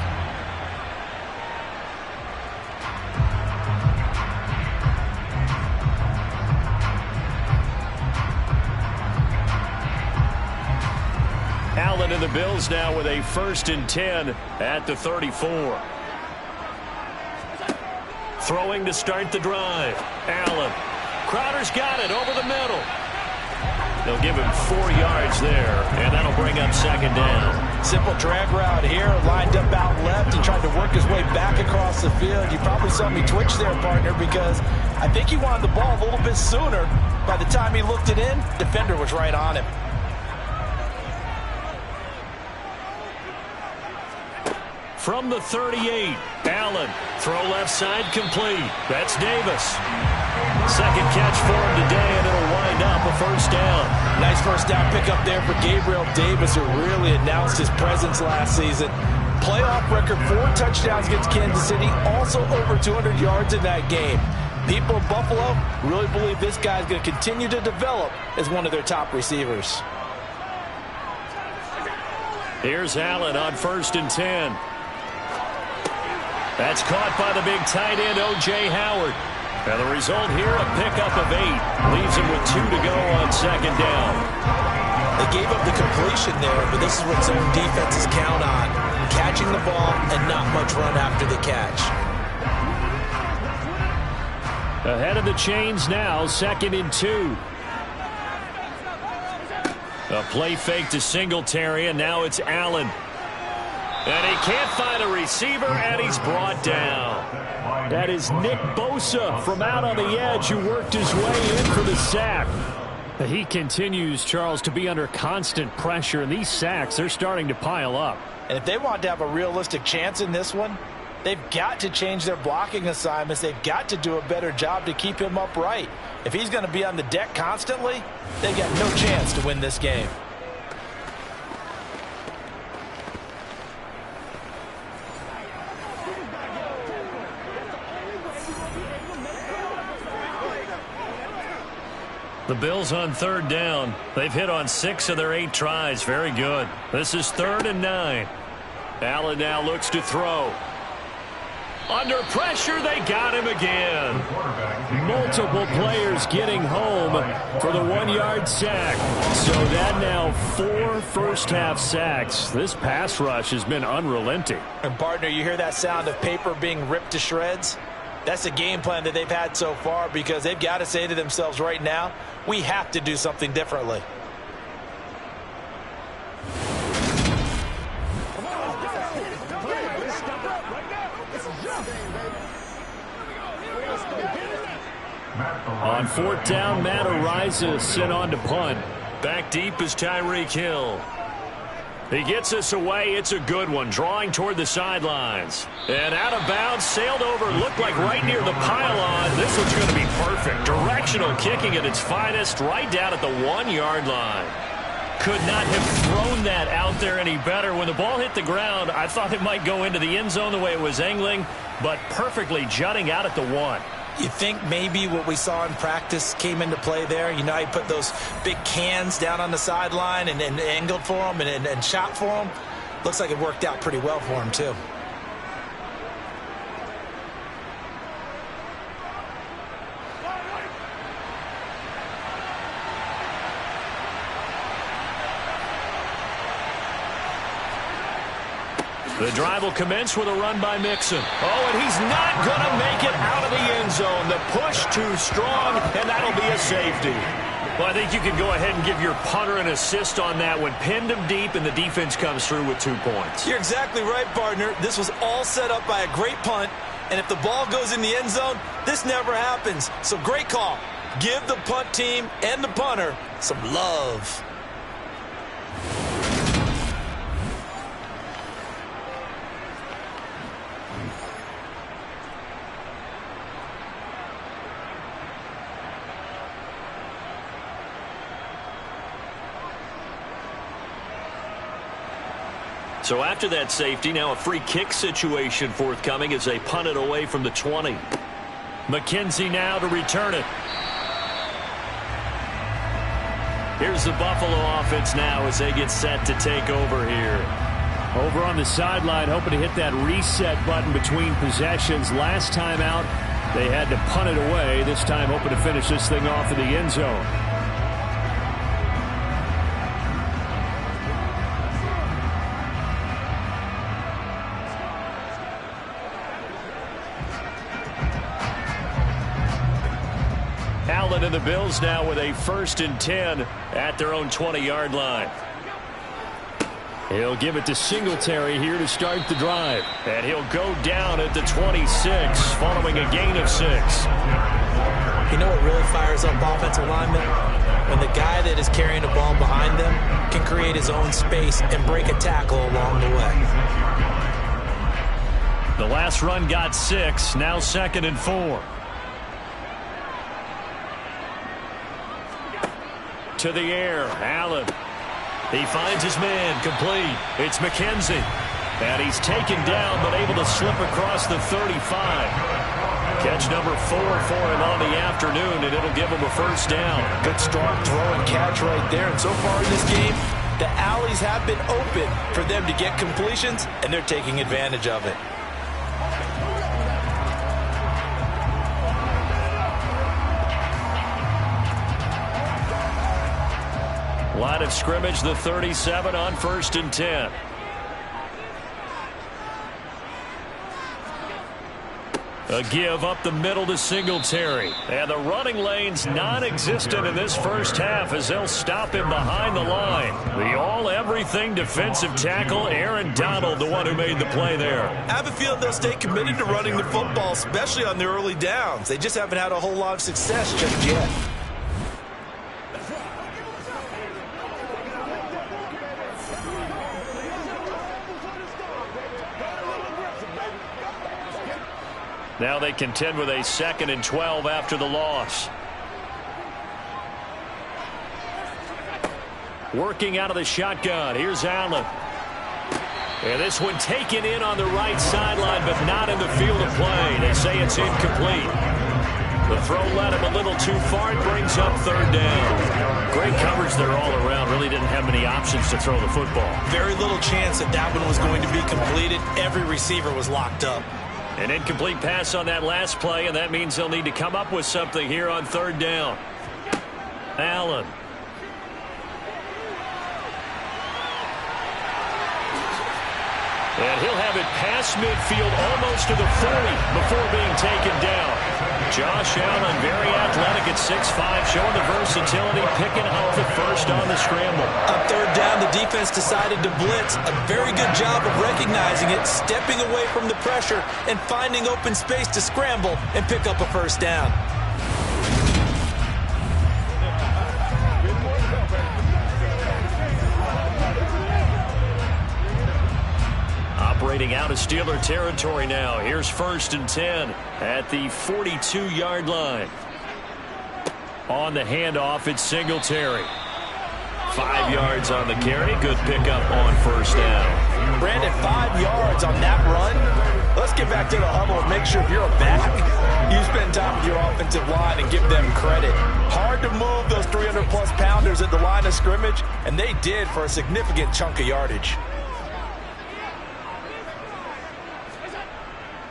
Allen and the Bills now with a 1st and 10 at the 34. Throwing to start the drive. Allen. Crowder's got it over the middle. They'll give him 4 yards there, and that'll bring up 2nd down. Simple drag route here, lined up out left and tried to work his way back across the field. You probably saw me twitch there, partner, because I think he wanted the ball a little bit sooner. By the time he looked it in, defender was right on him. From the 38, Allen. Throw left side complete. That's Davis. 2nd catch for him today, and it'll wind up a 1st down. Nice first down pickup there for Gabriel Davis, who really announced his presence last season. Playoff record, 4 touchdowns against Kansas City, also over 200 yards in that game. People in Buffalo really believe this guy's going to continue to develop as one of their top receivers. Here's Allen on 1st and 10. That's caught by the big tight end, O.J. Howard. And the result here, a pickup of 8. Leaves him with 2 to go on 2nd down. They gave up the completion there, but this is what zone defenses count on. Catching the ball and not much run after the catch. Ahead of the chains now, 2nd and 2. A play fake to Singletary, and now it's Allen. And he can't find a receiver, and he's brought down. That is Nick Bosa from out on the edge who worked his way in for the sack. He continues, Charles, to be under constant pressure, and these sacks, they're starting to pile up. And if they want to have a realistic chance in this one, they've got to change their blocking assignments. They've got to do a better job to keep him upright. If he's going to be on the deck constantly, they've got no chance to win this game. The Bills on 3rd down. They've hit on 6 of their 8 tries. Very good. This is 3rd and 9. Allen now looks to throw. Under pressure, they got him again. Multiple players getting home for the 1-yard sack. So that now 4 first-half sacks. This pass rush has been unrelenting. And, partner, you hear that sound of paper being ripped to shreds? That's the game plan that they've had so far, because they've got to say to themselves right now, we have to do something differently. On 4th down, Matt Araiza sent on to punt. Back deep is Tyreek Hill. He gets us away. It's a good one, drawing toward the sidelines. And out of bounds, sailed over, looked like right near the pylon. This one's going to be perfect. Directional kicking at its finest, right down at the 1-yard line. Could not have thrown that out there any better. When the ball hit the ground, I thought it might go into the end zone the way it was angling, but perfectly jutting out at the 1. You think maybe what we saw in practice came into play there? You know, he put those big cans down on the sideline and angled for them and shot for them. Looks like it worked out pretty well for him, too. The drive will commence with a run by Mixon. Oh, and he's not going to make it out of the end zone. The push too strong, and that'll be a safety. Well, I think you can go ahead and give your punter an assist on that one. Pinned him deep, and the defense comes through with 2 points. You're exactly right, partner. This was all set up by a great punt, and if the ball goes in the end zone, this never happens. So great call. Give the punt team and the punter some love. So after that safety, now a free kick situation forthcoming as they punt it away from the 20. McKenzie now to return it. Here's the Buffalo offense now as they get set to take over here. Over on the sideline, hoping to hit that reset button between possessions. Last time out, they had to punt it away. This time hoping to finish this thing off in the end zone. Allen and the Bills now with a 1st and 10 at their own 20-yard line. He'll give it to Singletary here to start the drive. And he'll go down at the 26 following a gain of 6. You know what really fires up offensive linemen? When the guy that is carrying the ball behind them can create his own space and break a tackle along the way. The last run got 6, now 2nd and 4. to the air. Allen. He finds his man. Complete. It's McKenzie. And he's taken down but able to slip across the 35. Catch number 4 for him on the afternoon, and it'll give him a first down. Good strong throw and catch right there. And so far in this game, the alleys have been open for them to get completions, and they're taking advantage of it. Line of scrimmage, the 37 on 1st and 10. A give up the middle to Singletary. And the running lane's non-existent in this first half as they'll stop him behind the line. The all-everything defensive tackle, Aaron Donald, the one who made the play there. I have a feeling they'll stay committed to running the football, especially on the early downs. They just haven't had a whole lot of success just yet. Now they contend with a 2nd and 12 after the loss. Working out of the shotgun. Here's Allen. And this one taken in on the right sideline, but not in the field of play. They say it's incomplete. The throw led him a little too far. It brings up 3rd down. Great coverage there all around. Really didn't have many options to throw the football. Very little chance that that one was going to be completed. Every receiver was locked up. An incomplete pass on that last play, and that means they'll need to come up with something here on 3rd down. Allen. And he'll have it past midfield almost to the 40 before being taken down. Josh Allen, very athletic at 6'5", showing the versatility, picking up the first on the scramble. On 3rd down, the defense decided to blitz. A very good job of recognizing it, stepping away from the pressure, and finding open space to scramble and pick up a first down. Operating out of Steeler territory now. Here's 1st and 10 at the 42-yard line. On the handoff, it's Singletary. 5 yards on the carry. Good pickup on 1st down. Brandon, 5 yards on that run. Let's get back to the huddle and make sure if you're a back, you spend time with your offensive line and give them credit. Hard to move those 300-plus pounders at the line of scrimmage, and they did for a significant chunk of yardage.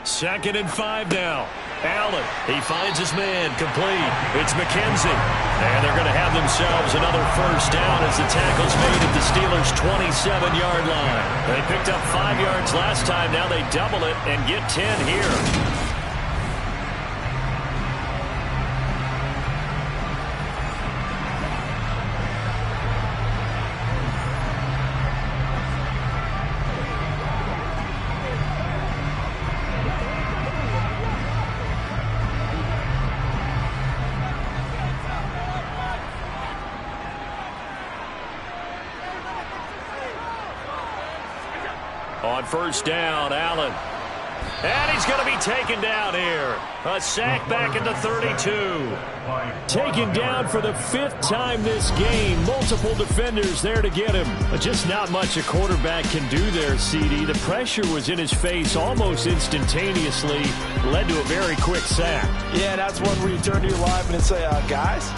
2nd and 5 now. Allen, he finds his man, complete. It's McKenzie. And they're going to have themselves another first down as the tackle's made at the Steelers' 27-yard line. They picked up 5 yards last time. Now they double it and get 10 here. On 1st down, Allen. And he's going to be taken down here. A sack back at the 32. Taken down for the 5th time this game. Multiple defenders there to get him. But just not much a quarterback can do there, CD. The pressure was in his face almost instantaneously. Led to a very quick sack. Yeah, that's one where you turn to your lineman and say, guys,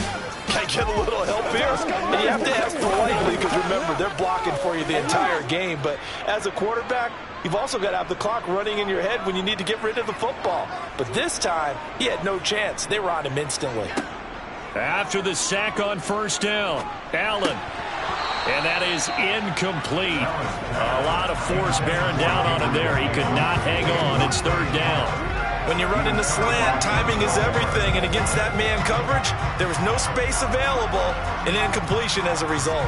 can I get a little help here? And you have to ask politely because, remember, they're blocking for you the entire game. But as a quarterback, you've also got to have the clock running in your head when you need to get rid of the football. But this time, he had no chance. They were on him instantly. After the sack on 1st down, Allen. And that is incomplete. A lot of force bearing down on him there. He could not hang on. It's 3rd down. When you run in the slant, timing is everything. And against that man coverage, there was no space available. An incompletion as a result.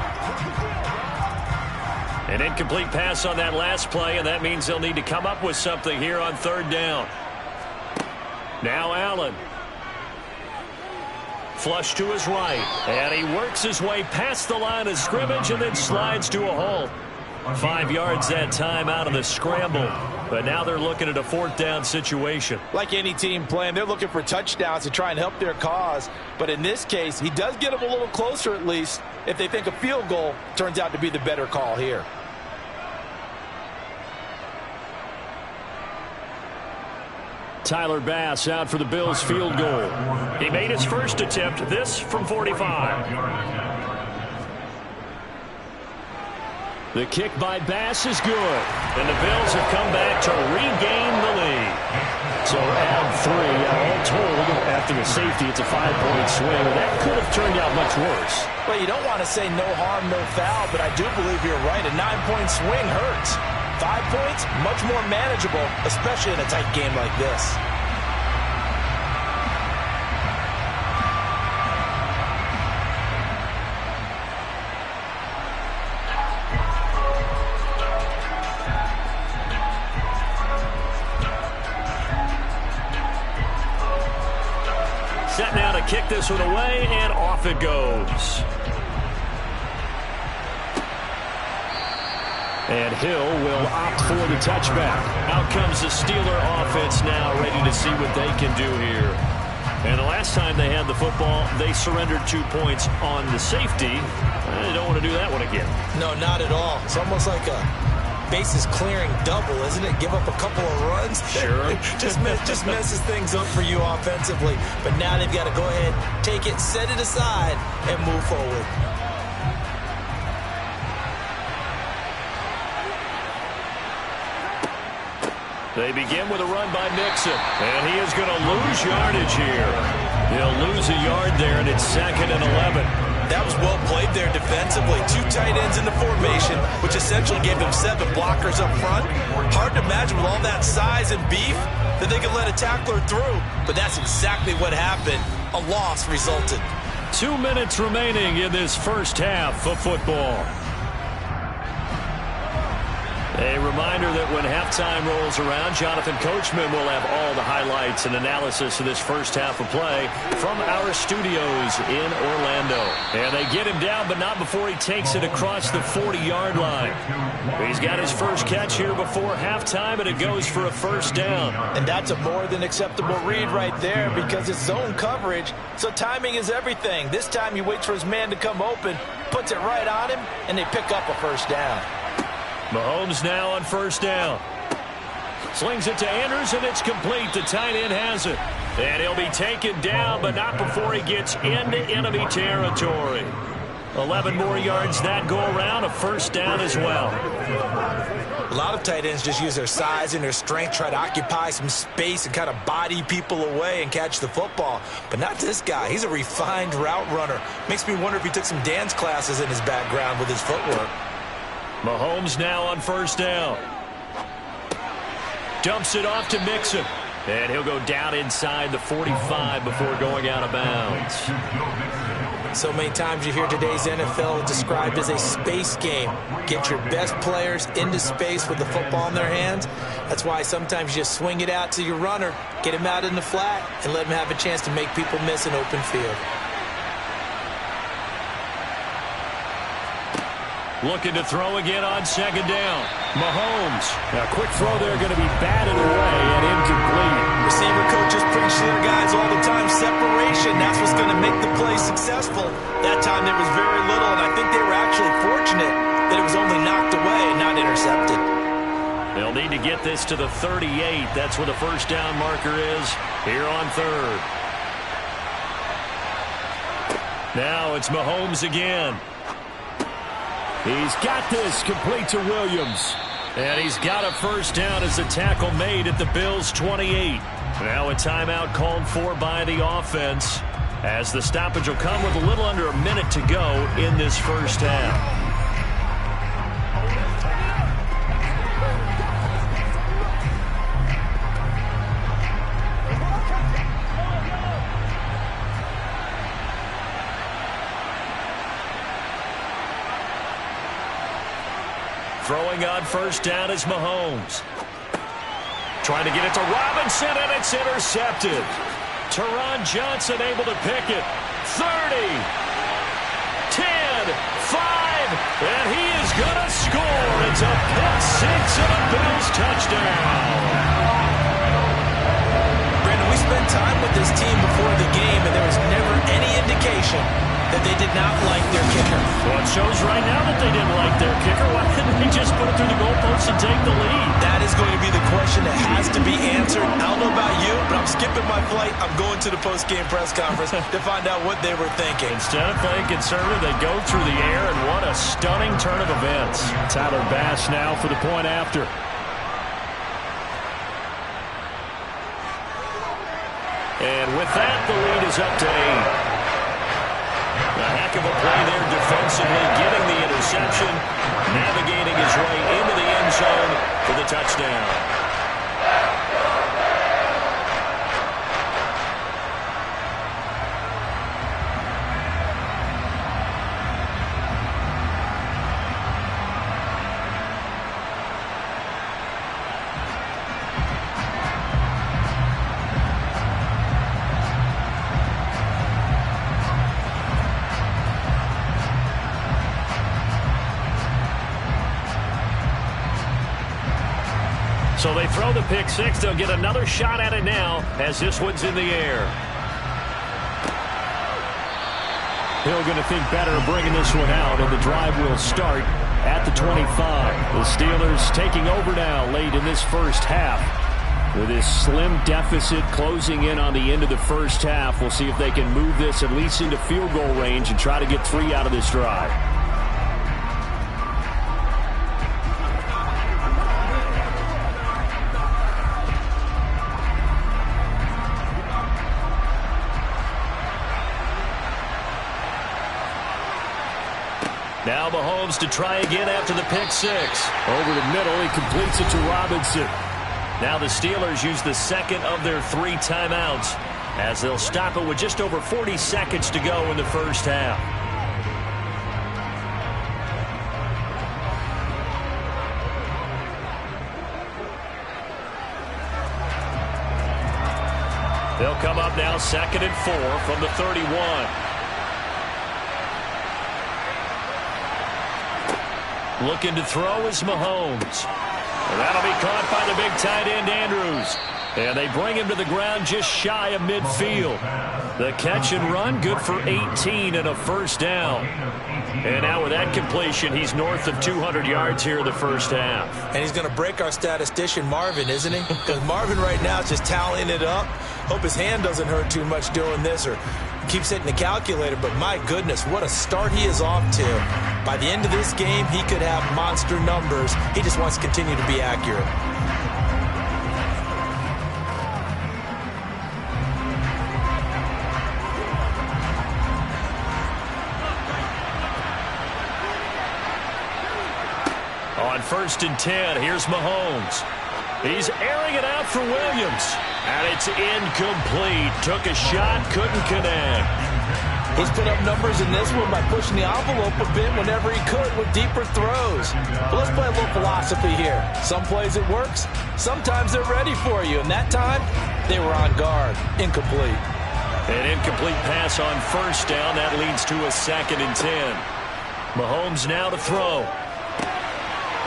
An incomplete pass on that last play, and that means they'll need to come up with something here on 3rd down. Now Allen. Flush to his right. And he works his way past the line of scrimmage and then slides to a halt. 5 yards that time out of the scramble. But now they're looking at a fourth down situation. Like any team playing, they're looking for touchdowns to try and help their cause. But in this case, he does get them a little closer at least if they think a field goal turns out to be the better call here. Tyler Bass out for the Bills field goal. He made his first attempt, this from 45. The kick by Bass is good, and the Bills have come back to regain the lead. So add 3, all told, after the safety, it's a 5-point swing. That could have turned out much worse. Well, you don't want to say no harm, no foul, but I do believe you're right. A 9-point swing hurts. 5 points, much more manageable, especially in a tight game like this. Set now to kick this one away, and off it goes. And Hill will opt for the touchback. Out comes the Steeler offense now, ready to see what they can do here. And the last time they had the football, they surrendered 2 points on the safety. They don't want to do that one again. No, not at all. It's almost like a bases clearing double, isn't it? Give up a couple of runs. Sure. just messes things up for you offensively. But now they've got to go ahead, take it, set it aside, and move forward. They begin with a run by Mixon, and he is going to lose yardage here. He'll lose a yard there, and it's 2nd and 11. That was well played there defensively. 2 tight ends in the formation, which essentially gave them 7 blockers up front. Hard to imagine with all that size and beef that they could let a tackler through. But that's exactly what happened. A loss resulted. 2 minutes remaining in this first half of football. A reminder that when halftime rolls around, Jonathan Coachman will have all the highlights and analysis of this first half of play from our studios in Orlando. And they get him down, but not before he takes it across the 40-yard line. He's got his first catch here before halftime, and it goes for a first down. And that's a more than acceptable read right there because it's zone coverage, so timing is everything. This time he waits for his man to come open, puts it right on him, and they pick up a first down. Mahomes now on first down. Slings it to Andrews, and it's complete. The tight end has it. And he'll be taken down, but not before he gets into enemy territory. 11 more yards that go around, a first down as well. A lot of tight ends just use their size and their strength, try to occupy some space and kind of body people away and catch the football. But not this guy. He's a refined route runner. Makes me wonder if he took some dance classes in his background with his footwork. Mahomes now on first down. Dumps it off to Mixon. And he'll go down inside the 45 before going out of bounds. So many times you hear today's NFL described as a space game. Get your best players into space with the football in their hands. That's why sometimes you just swing it out to your runner, get him out in the flat, and let him have a chance to make people miss an open field. Looking to throw again on second down. Mahomes. A quick throw there going to be batted away and incomplete. Receiver coaches preach to their guys all the time. Separation, that's what's going to make the play successful. That time there was very little, and I think they were actually fortunate that it was only knocked away and not intercepted. They'll need to get this to the 38. That's where the first down marker is here on third. Now it's Mahomes again. He's got this complete to Williams. And he's got a first down as the tackle made at the Bills' 28. Now a timeout called for by the offense as the stoppage will come with a little under a minute to go in this first half. Throwing on first down is Mahomes. Trying to get it to Robinson, and it's intercepted. Teron Johnson able to pick it. 30, 10, 5, and he is going to score. It's a pick six, and the Bills touchdown. Brandon, we spent time with this team before the game, and there was never any indication that they did not like their kicker. Well, it shows right now that they didn't like their kicker. Why didn't they just put it through the goalpost and take the lead? That is going to be the question that has to be answered. I don't know about you, but I'm skipping my flight. I'm going to the post-game press conference to find out what they were thinking. Instead of playing conservative, they go through the air, and what a stunning turn of events. Tyler Bass now for the point after. And with that, the lead is up to 8. A heck of a play there defensively, getting the interception, navigating his way into the end zone for the touchdown. So they throw the pick six. They'll get another shot at it now as this one's in the air. Hill going to think better of bringing this one out, and the drive will start at the 25. The Steelers taking over now late in this first half with this slim deficit closing in on the end of the first half. We'll see if they can move this at least into field goal range and try to get 3 out of this drive. Now Mahomes to try again after the pick six. Over the middle, he completes it to Robinson. Now the Steelers use the second of their 3 timeouts as they'll stop it with just over 40 seconds to go in the first half. They'll come up now 2nd and 4 from the 31. Looking to throw is Mahomes. And that'll be caught by the big tight end, Andrews. And they bring him to the ground just shy of midfield. The catch and run, good for 18 and a first down. And now with that completion, he's north of 200 yards here in the first half. And he's going to break our statistician, Marvin, isn't he? Because Marvin right now is just tallying it up. Hope his hand doesn't hurt too much doing this or keeps hitting the calculator, but my goodness, what a start he is off to. By the end of this game, he could have monster numbers. He just wants to continue to be accurate. On 1st and 10, here's Mahomes. He's airing it out for Williams. And it's incomplete. Took a shot, couldn't connect. He's put up numbers in this one by pushing the envelope a bit whenever he could with deeper throws. But let's play a little philosophy here. Some plays it works, sometimes they're ready for you. And that time, they were on guard. Incomplete. An incomplete pass on 1st down. That leads to a 2nd and 10. Mahomes now to throw.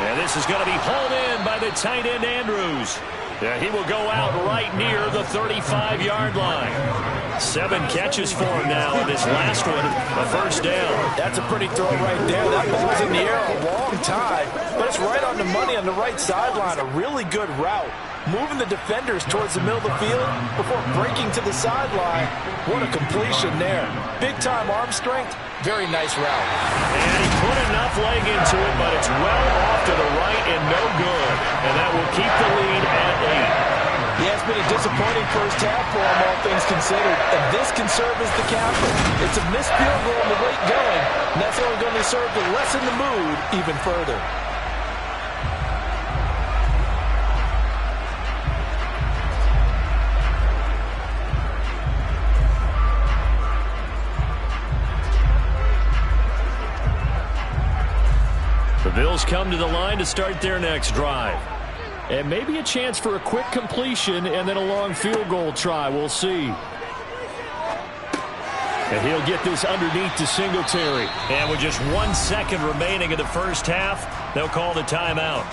And this is going to be hauled in by the tight end, Andrews. Yeah, he will go out right near the 35-yard line. 7 catches for him now in this last one, a first down. That's a pretty throw right there. That ball was in the air a long time, but it's right on the money on the right sideline. A really good route. Moving the defenders towards the middle of the field before breaking to the sideline. What a completion there. Big-time arm strength. Very nice route. And he put enough leg into it, but it's well off to the right and no good. And that will keep the lead at 8. Yeah, it's been a disappointing first half for him, all things considered. And this can serve as the captain. It's a missed field goal in the late going, and that's only going to serve to lessen the mood even further. The Bills come to the line to start their next drive. And maybe a chance for a quick completion and then a long field goal try. We'll see. And he'll get this underneath to Singletary. And with just 1 second remaining in the first half, they'll call the timeout.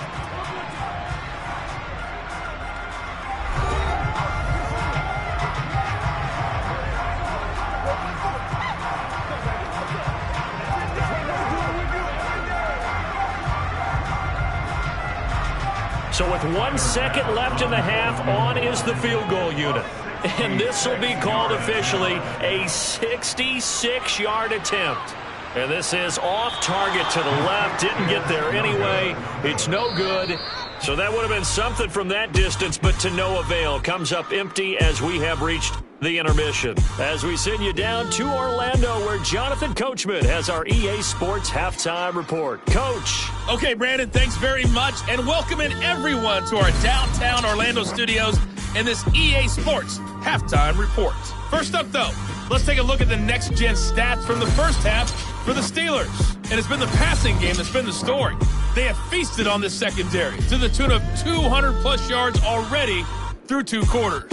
So with 1 second left in the half, on is the field goal unit. And this will be called officially a 66-yard attempt. And this is off target to the left. Didn't get there anyway. It's no good. So that would have been something from that distance, but to no avail. Comes up empty as we have reached the intermission. As we send you down to Orlando, where Jonathan Coachman has our EA Sports Halftime Report. Coach. Okay, Brandon, thanks very much, and welcoming everyone to our downtown Orlando studios in this EA Sports Halftime Report. First up, though, let's take a look at the next-gen stats from the first half for the Steelers. And it's been the passing game that's been the story. They have feasted on this secondary to the tune of 200-plus yards already through 2 quarters.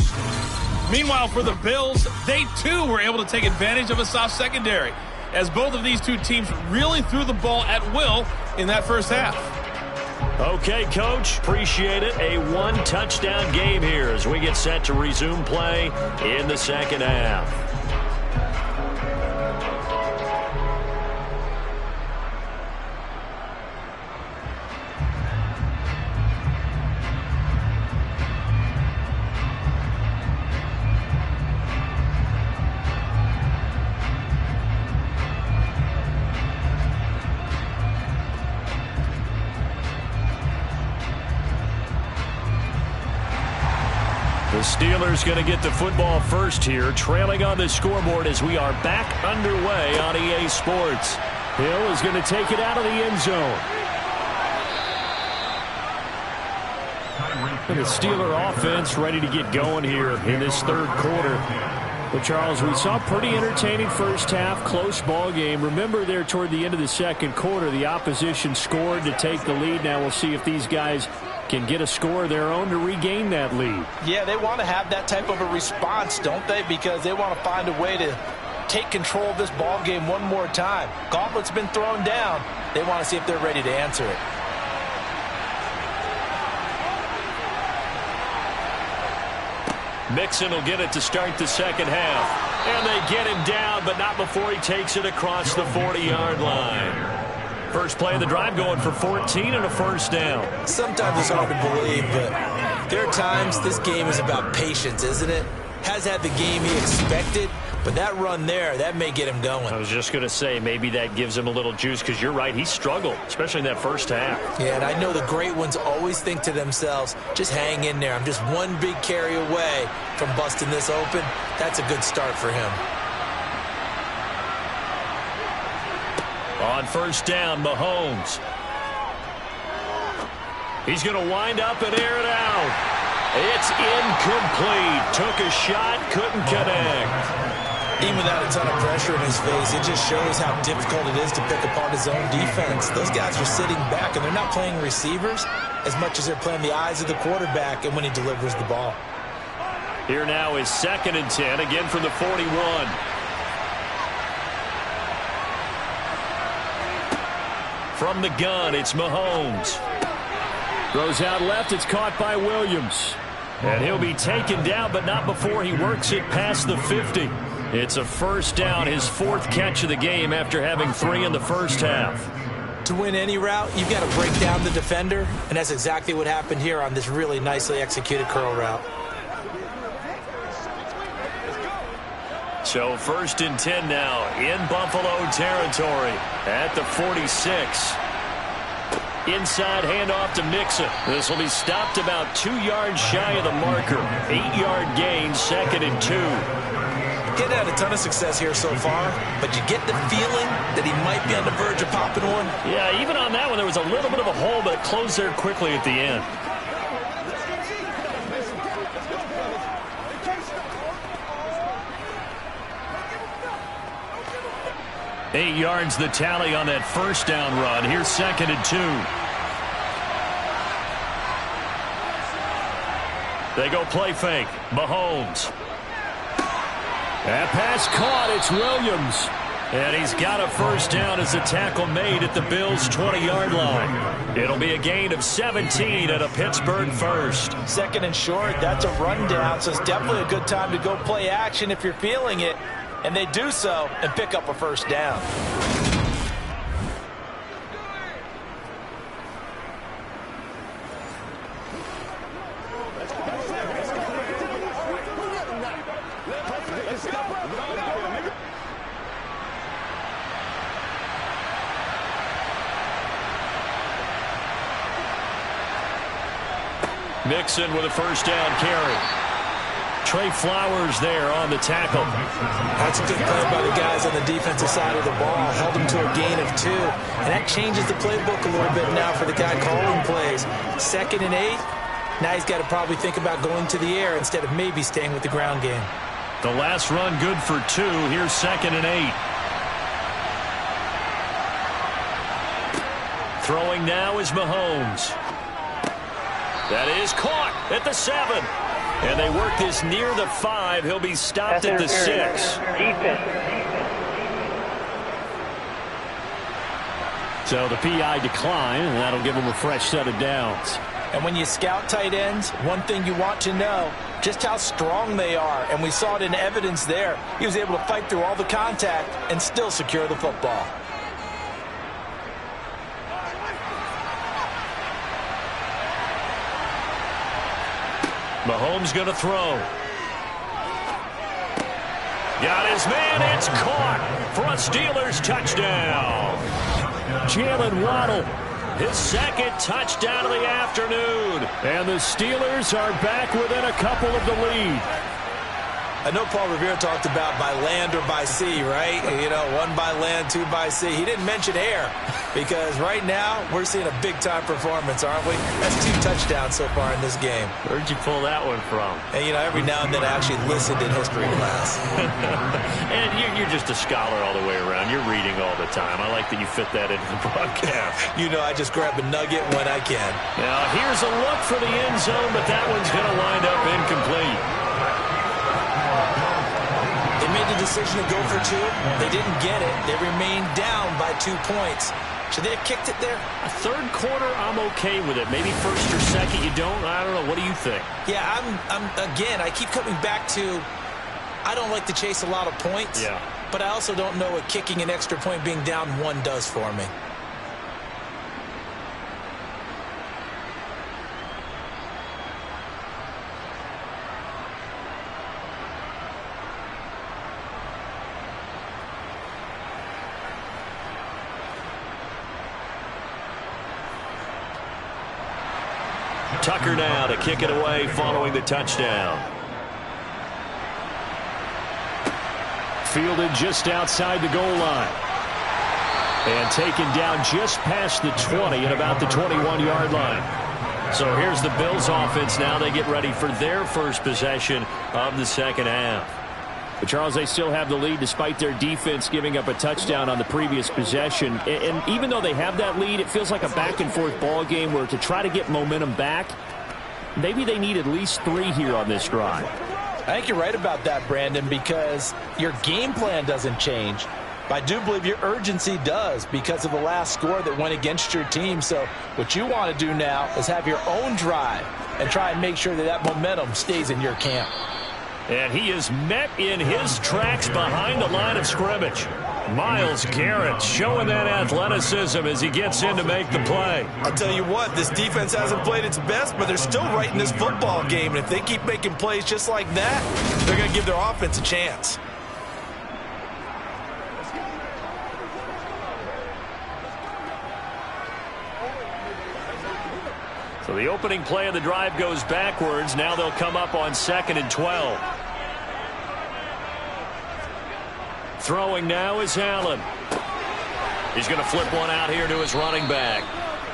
Meanwhile, for the Bills, they too were able to take advantage of a soft secondary, as both of these two teams really threw the ball at will in that first half. Okay, Coach, appreciate it. A 1-touchdown game here as we get set to resume play in the second half. The Steelers going to get the football first here, trailing on the scoreboard as we are back underway on EA Sports. Hill is going to take it out of the end zone. And the Steeler offense ready to get going here in this third quarter. Well, Charles, we saw a pretty entertaining first half, close ball game. Remember there toward the end of the second quarter, the opposition scored to take the lead. Now we'll see if these guys can get a score of their own to regain that lead. Yeah, they want to have that type of a response, don't they? Because they want to find a way to take control of this ball game one more time. Gauntlet's been thrown down. They want to see if they're ready to answer it. Mixon will get it to start the second half. And they get him down, but not before he takes it across the 40-yard line. First play of the drive going for 14 and a first down. Sometimes it's hard to believe, but there are times this game is about patience, isn't it? Has had the game he expected, but that run there, that may get him going. I was just going to say, maybe that gives him a little juice, because you're right, he struggled, especially in that first half. Yeah, and I know the great ones always think to themselves, just hang in there. I'm just one big carry away from busting this open. That's a good start for him. On first down, Mahomes. He's going to wind up and air it out. It's incomplete. Took a shot, couldn't connect. Even without a ton of pressure in his face, it just shows how difficult it is to pick apart his own defense. Those guys are sitting back, and they're not playing receivers as much as they're playing the eyes of the quarterback and when he delivers the ball. Here now is 2nd and 10, again from the 41. From the gun, it's Mahomes. Throws out left, it's caught by Williams. And he'll be taken down, but not before he works it past the 50. It's a first down, his 4th catch of the game after having 3 in the first half. To win any route, you've got to break down the defender, and that's exactly what happened here on this really nicely executed curl route. So 1st and 10 now in Buffalo territory at the 46. Inside handoff to Mixon. This will be stopped about 2 yards shy of the marker. 8-yard gain, 2nd and 2. Getting had a ton of success here so far, but you get the feeling that he might be on the verge of popping one. Yeah, even on that one, there was a little bit of a hole, but it closed there quickly at the end. Eight yards the tally on that first down run. Here's 2nd and 2. They go play fake. Mahomes. That pass caught. It's Williams. And he's got a first down as a tackle made at the Bills' 20-yard line. It'll be a gain of 17 at a Pittsburgh first. 2nd and short, that's a rundown, so it's definitely a good time to go play action if you're feeling it. And they do so and pick up a first down. Mixon with a first down carry. Trey Flowers there on the tackle. That's a good play by the guys on the defensive side of the ball. Held them to a gain of 2. And that changes the playbook a little bit now for the guy calling plays. 2nd and 8. Now he's got to probably think about going to the air instead of maybe staying with the ground game. The last run good for 2. Here's 2nd and 8. Throwing now is Mahomes. That is caught at the 7. And they work this near the 5. He'll be stopped at the 6. So the PI decline, and that'll give him a fresh set of downs. And when you scout tight ends, one thing you want to know, just how strong they are. And we saw it in evidence there. He was able to fight through all the contact and still secure the football. Mahomes going to throw. Got his man. It's caught for a Steelers touchdown. Jalen Waddle, his 2nd touchdown of the afternoon. And the Steelers are back within a couple of the lead. I know Paul Revere talked about by land or by sea, right? You know, 1 by land, 2 by sea. He didn't mention air because right now we're seeing a big-time performance, aren't we? That's 2 touchdowns so far in this game. Where'd you pull that one from? And, you know, every now and then I actually listened in history class. And you're just a scholar all the way around. You're reading all the time. I like that you fit that into the broadcast. You know, I just grab a nugget when I can. Now, here's a look for the end zone, but that one's going to wind up incomplete. They made the decision to go for 2. They didn't get it. They remained down by 2 points. Should they have kicked it there? A 3rd quarter, I'm okay with it. Maybe 1st or 2nd, you don't. I don't know. What do you think? Yeah, again, I keep coming back to I don't like to chase a lot of points. Yeah. But I also don't know what kicking an extra point being down 1 does for me. Tucker now to kick it away following the touchdown. Fielded just outside the goal line. And taken down just past the 20 at about the 21-yard line. So here's the Bills offense now. They get ready for their first possession of the 2nd half. But, Charles, they still have the lead despite their defense giving up a touchdown on the previous possession. And even though they have that lead, it feels like a back-and-forth ball game where to try to get momentum back, maybe they need at least 3 here on this drive. I think you're right about that, Brandon, because your game plan doesn't change. But I do believe your urgency does because of the last score that went against your team. So what you want to do now is have your own drive and try and make sure that that momentum stays in your camp. And he is met in his tracks behind the line of scrimmage. Myles Garrett showing that athleticism as he gets in to make the play. I'll tell you what, this defense hasn't played its best, but they're still right in this football game. And if they keep making plays just like that, they're going to give their offense a chance. So the opening play of the drive goes backwards. Now they'll come up on 2nd and 12. Throwing now is Allen. He's going to flip one out here to his running back.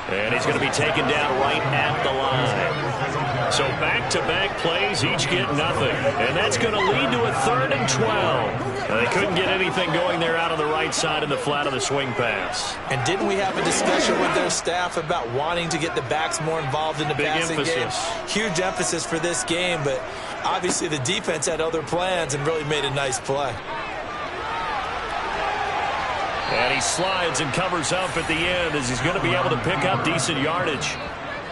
And he's going to be taken down right at the line. So back-to-back plays, each get nothing. And that's going to lead to a 3rd and 12. They couldn't get anything going there out on the right side in the flat of the swing pass. And didn't we have a discussion with their staff about wanting to get the backs more involved in the passing game? Huge emphasis for this game, but obviously the defense had other plans and really made a nice play. And he slides and covers up at the end as he's going to be able to pick up decent yardage.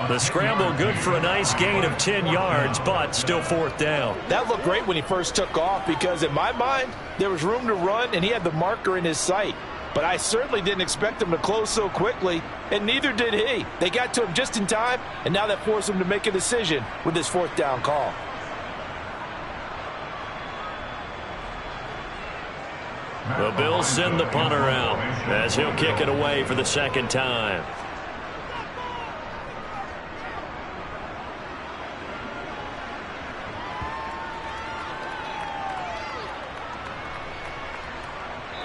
The scramble good for a nice gain of 10 yards, but still 4th down. That looked great when he first took off because in my mind, there was room to run and he had the marker in his sight. But I certainly didn't expect him to close so quickly, and neither did he. They got to him just in time, and now that forced him to make a decision with his 4th down call. The Bills send the punter out as he'll kick it away for the 2nd time.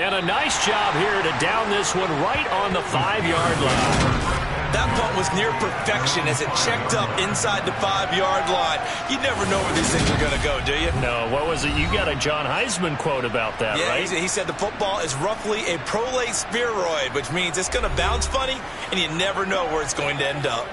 And a nice job here to down this one right on the 5-yard line. That punt was near perfection as it checked up inside the 5-yard line. You never know where these things are going to go, do you? No, what was it? You got a John Heisman quote about that, right? He said the football is roughly a prolate spheroid, which means it's going to bounce funny, and you never know where it's going to end up.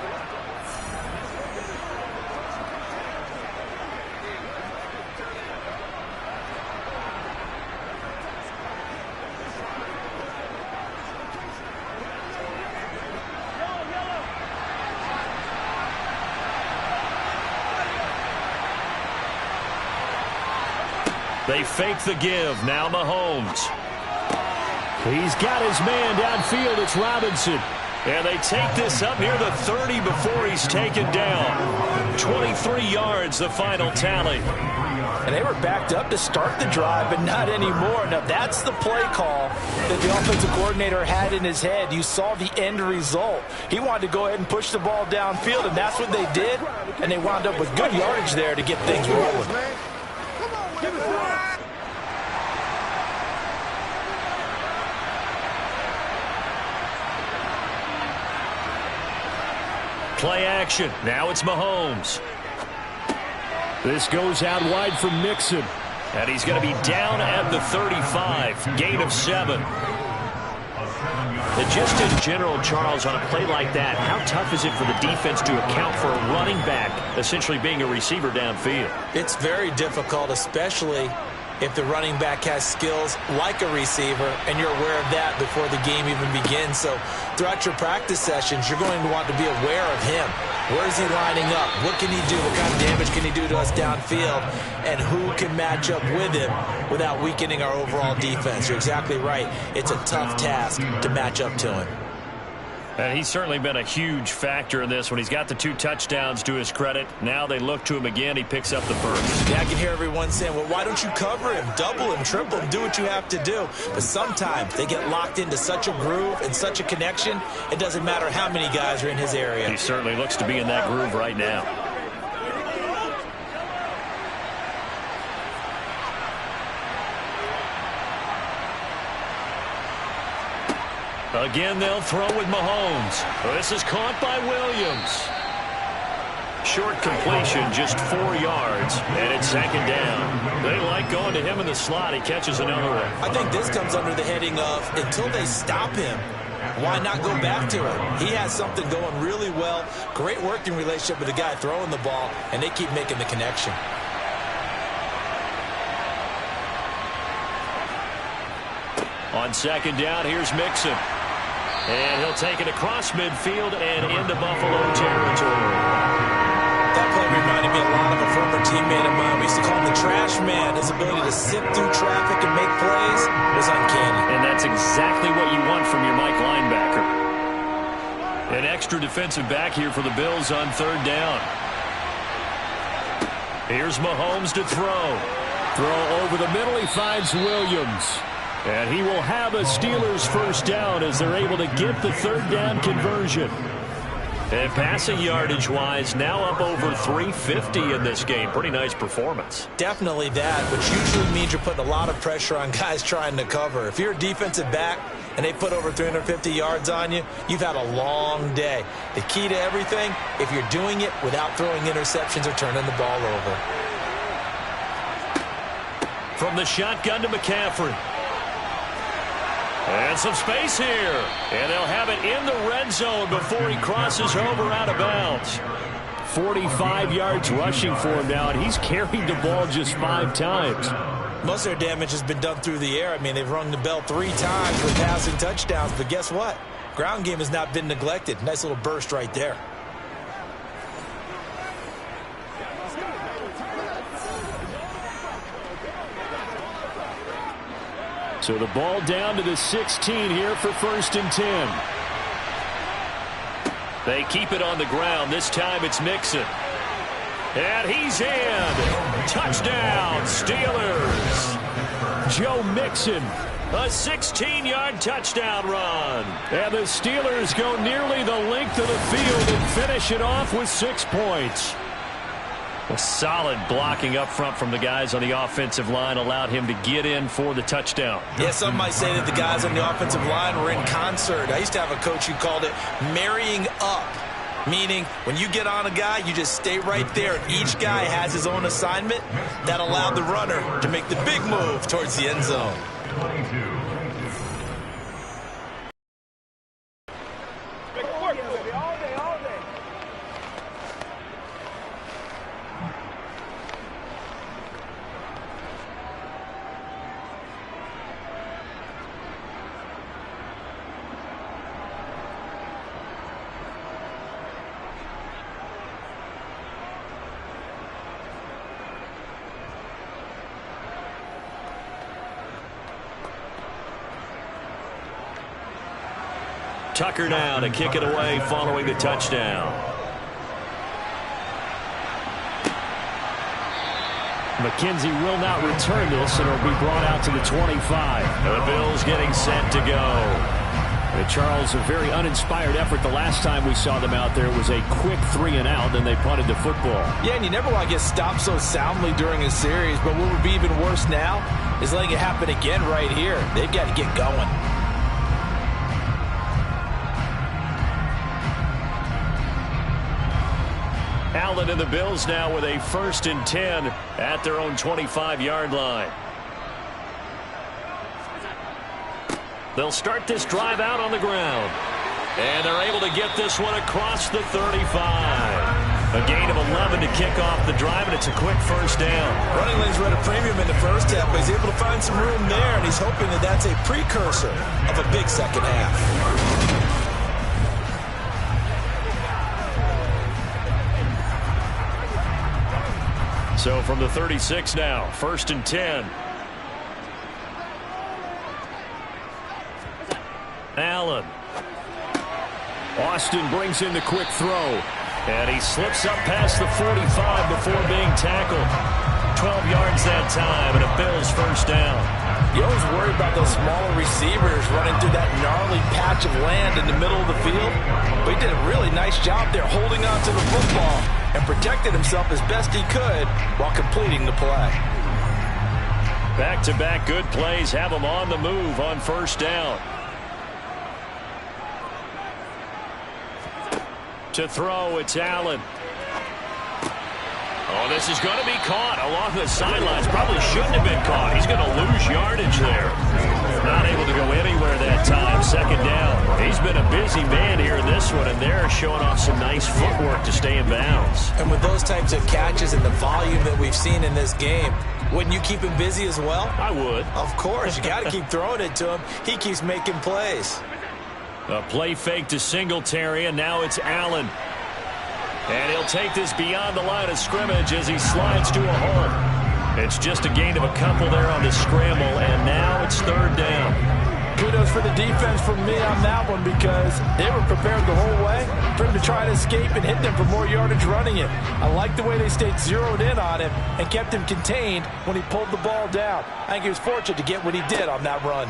They fake the give. Now Mahomes. He's got his man downfield. It's Robinson. And they take this up near the 30 before he's taken down. 23 yards, the final tally. And they were backed up to start the drive, but not anymore. Now, that's the play call that the offensive coordinator had in his head. You saw the end result. He wanted to go ahead and push the ball downfield, and that's what they did. And they wound up with good yardage there to get things rolling. Play action. Now it's Mahomes. This goes out wide for Mixon. And he's going to be down at the 35. Gain of 7. And just in general, Charles, on a play like that, how tough is it for the defense to account for a running back essentially being a receiver downfield? It's very difficult, especially if the running back has skills like a receiver, and you're aware of that before the game even begins. So throughout your practice sessions, you're going to want to be aware of him. Where is he lining up? What can he do? What kind of damage can he do to us downfield? And who can match up with him without weakening our overall defense? You're exactly right. It's a tough task to match up to him. And he's certainly been a huge factor in this when he's got the 2 touchdowns to his credit. Now they look to him again. He picks up the first. Yeah, I can hear everyone saying, well, why don't you cover him, double him, triple him, do what you have to do. But sometimes they get locked into such a groove and such a connection, it doesn't matter how many guys are in his area. He certainly looks to be in that groove right now. Again, they'll throw with Mahomes. This is caught by Williams. Short completion, just 4 yards, and it's 2nd down. They like going to him in the slot. He catches another one. I think this comes under the heading of, until they stop him, why not go back to it? He has something going really well. Great working relationship with the guy throwing the ball, and they keep making the connection. On 2nd down, here's Mixon. And he'll take it across midfield and into Buffalo territory. That play reminded me a lot of a former teammate of mine. We used to call him the trash man. His ability to sift through traffic and make plays was uncanny. And that's exactly what you want from your Mike linebacker. An extra defensive back here for the Bills on 3rd down. Here's Mahomes to throw. Throw over the middle. He finds Williams. And he will have a Steelers first down as they're able to get the 3rd down conversion. And passing yardage-wise, now up over 350 in this game. Pretty nice performance. Definitely that, which usually means you're putting a lot of pressure on guys trying to cover. If you're a defensive back and they put over 350 yards on you, you've had a long day. The key to everything, if you're doing it without throwing interceptions or turning the ball over. From the shotgun to McCaffrey. And some space here. And they'll have it in the red zone before he crosses over out of bounds. 45 yards rushing for him now, and he's carried the ball just 5 times. Most of their damage has been done through the air. I mean, they've rung the bell 3 times with passing touchdowns, but guess what? Ground game has not been neglected. Nice little burst right there. So the ball down to the 16 here for 1st and 10. They keep it on the ground. This time it's Mixon. And he's in. Touchdown, Steelers. Joe Mixon, a 16-yard touchdown run. And the Steelers go nearly the length of the field and finish it off with 6 points. A solid blocking up front from the guys on the offensive line allowed him to get in for the touchdown. Yeah, some might say that the guys on the offensive line were in concert. I used to have a coach who called it marrying up, meaning when you get on a guy, you just stay right there. Each guy has his own assignment. That allowed the runner to make the big move towards the end zone. 22. Tucker now to kick it away following the touchdown. McKenzie will not return this, and it'll be brought out to the 25. The Bills getting set to go. And Charles, a very uninspired effort the last time we saw them out there. It was a quick 3-and-out, then they punted the football. Yeah, and you never want to get stopped so soundly during a series, but what would be even worse now is letting it happen again right here. They've got to get going. Allen and the Bills now with a 1st and 10 at their own 25-yard line. They'll start this drive out on the ground. And they're able to get this one across the 35. A gain of 11 to kick off the drive, and it's a quick 1st down. Running lanes were at a premium in the first half, but he's able to find some room there, and he's hoping that that's a precursor of a big second half. So from the 36 now, 1st and 10. Allen. Austin brings in the quick throw. And he slips up past the 45 before being tackled. 12 yards that time, and a Bills 1st down. You always worry about those smaller receivers running through that gnarly patch of land in the middle of the field. But he did a really nice job there holding on to the football and protected himself as best he could while completing the play. Back-to-back good plays have him on the move on 1st down. To throw, it's Allen. Oh, this is going to be caught along the sidelines. Probably shouldn't have been caught. He's going to lose yardage there. Not able to go anywhere that time. 2nd down. He's been a busy man here in this one, and they're showing off some nice footwork to stay in bounds. And with those types of catches and the volume that we've seen in this game, wouldn't you keep him busy as well? I would. Of course. You got to keep throwing it to him. He keeps making plays. A play fake to Singletary, and now it's Allen. And he'll take this beyond the line of scrimmage as he slides to a hole. It's just a gain of a couple there on the scramble, and now it's 3rd down. Kudos for the defense from me on that one, because they were prepared the whole way for him to try to escape and hit them for more yardage running it. I like the way they stayed zeroed in on him and kept him contained when he pulled the ball down. I think he was fortunate to get what he did on that run.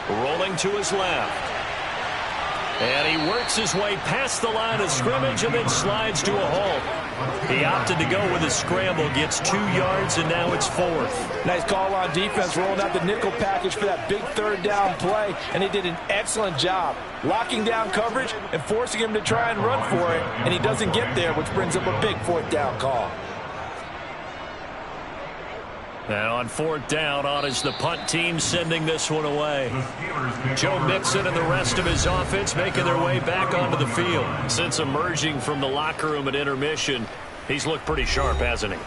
Rolling to his left. And he works his way past the line of scrimmage and then slides to a hole. He opted to go with a scramble, gets 2 yards, and now it's 4th. Nice call on defense, rolling out the nickel package for that big 3rd down play, and they did an excellent job locking down coverage and forcing him to try and run for it, and he doesn't get there, which brings up a big 4th down call. Now on 4th down, on is the punt team sending this one away. Joe Mixon and the rest of his offense making their way back onto the field. Since emerging from the locker room at intermission, he's looked pretty sharp, hasn't he?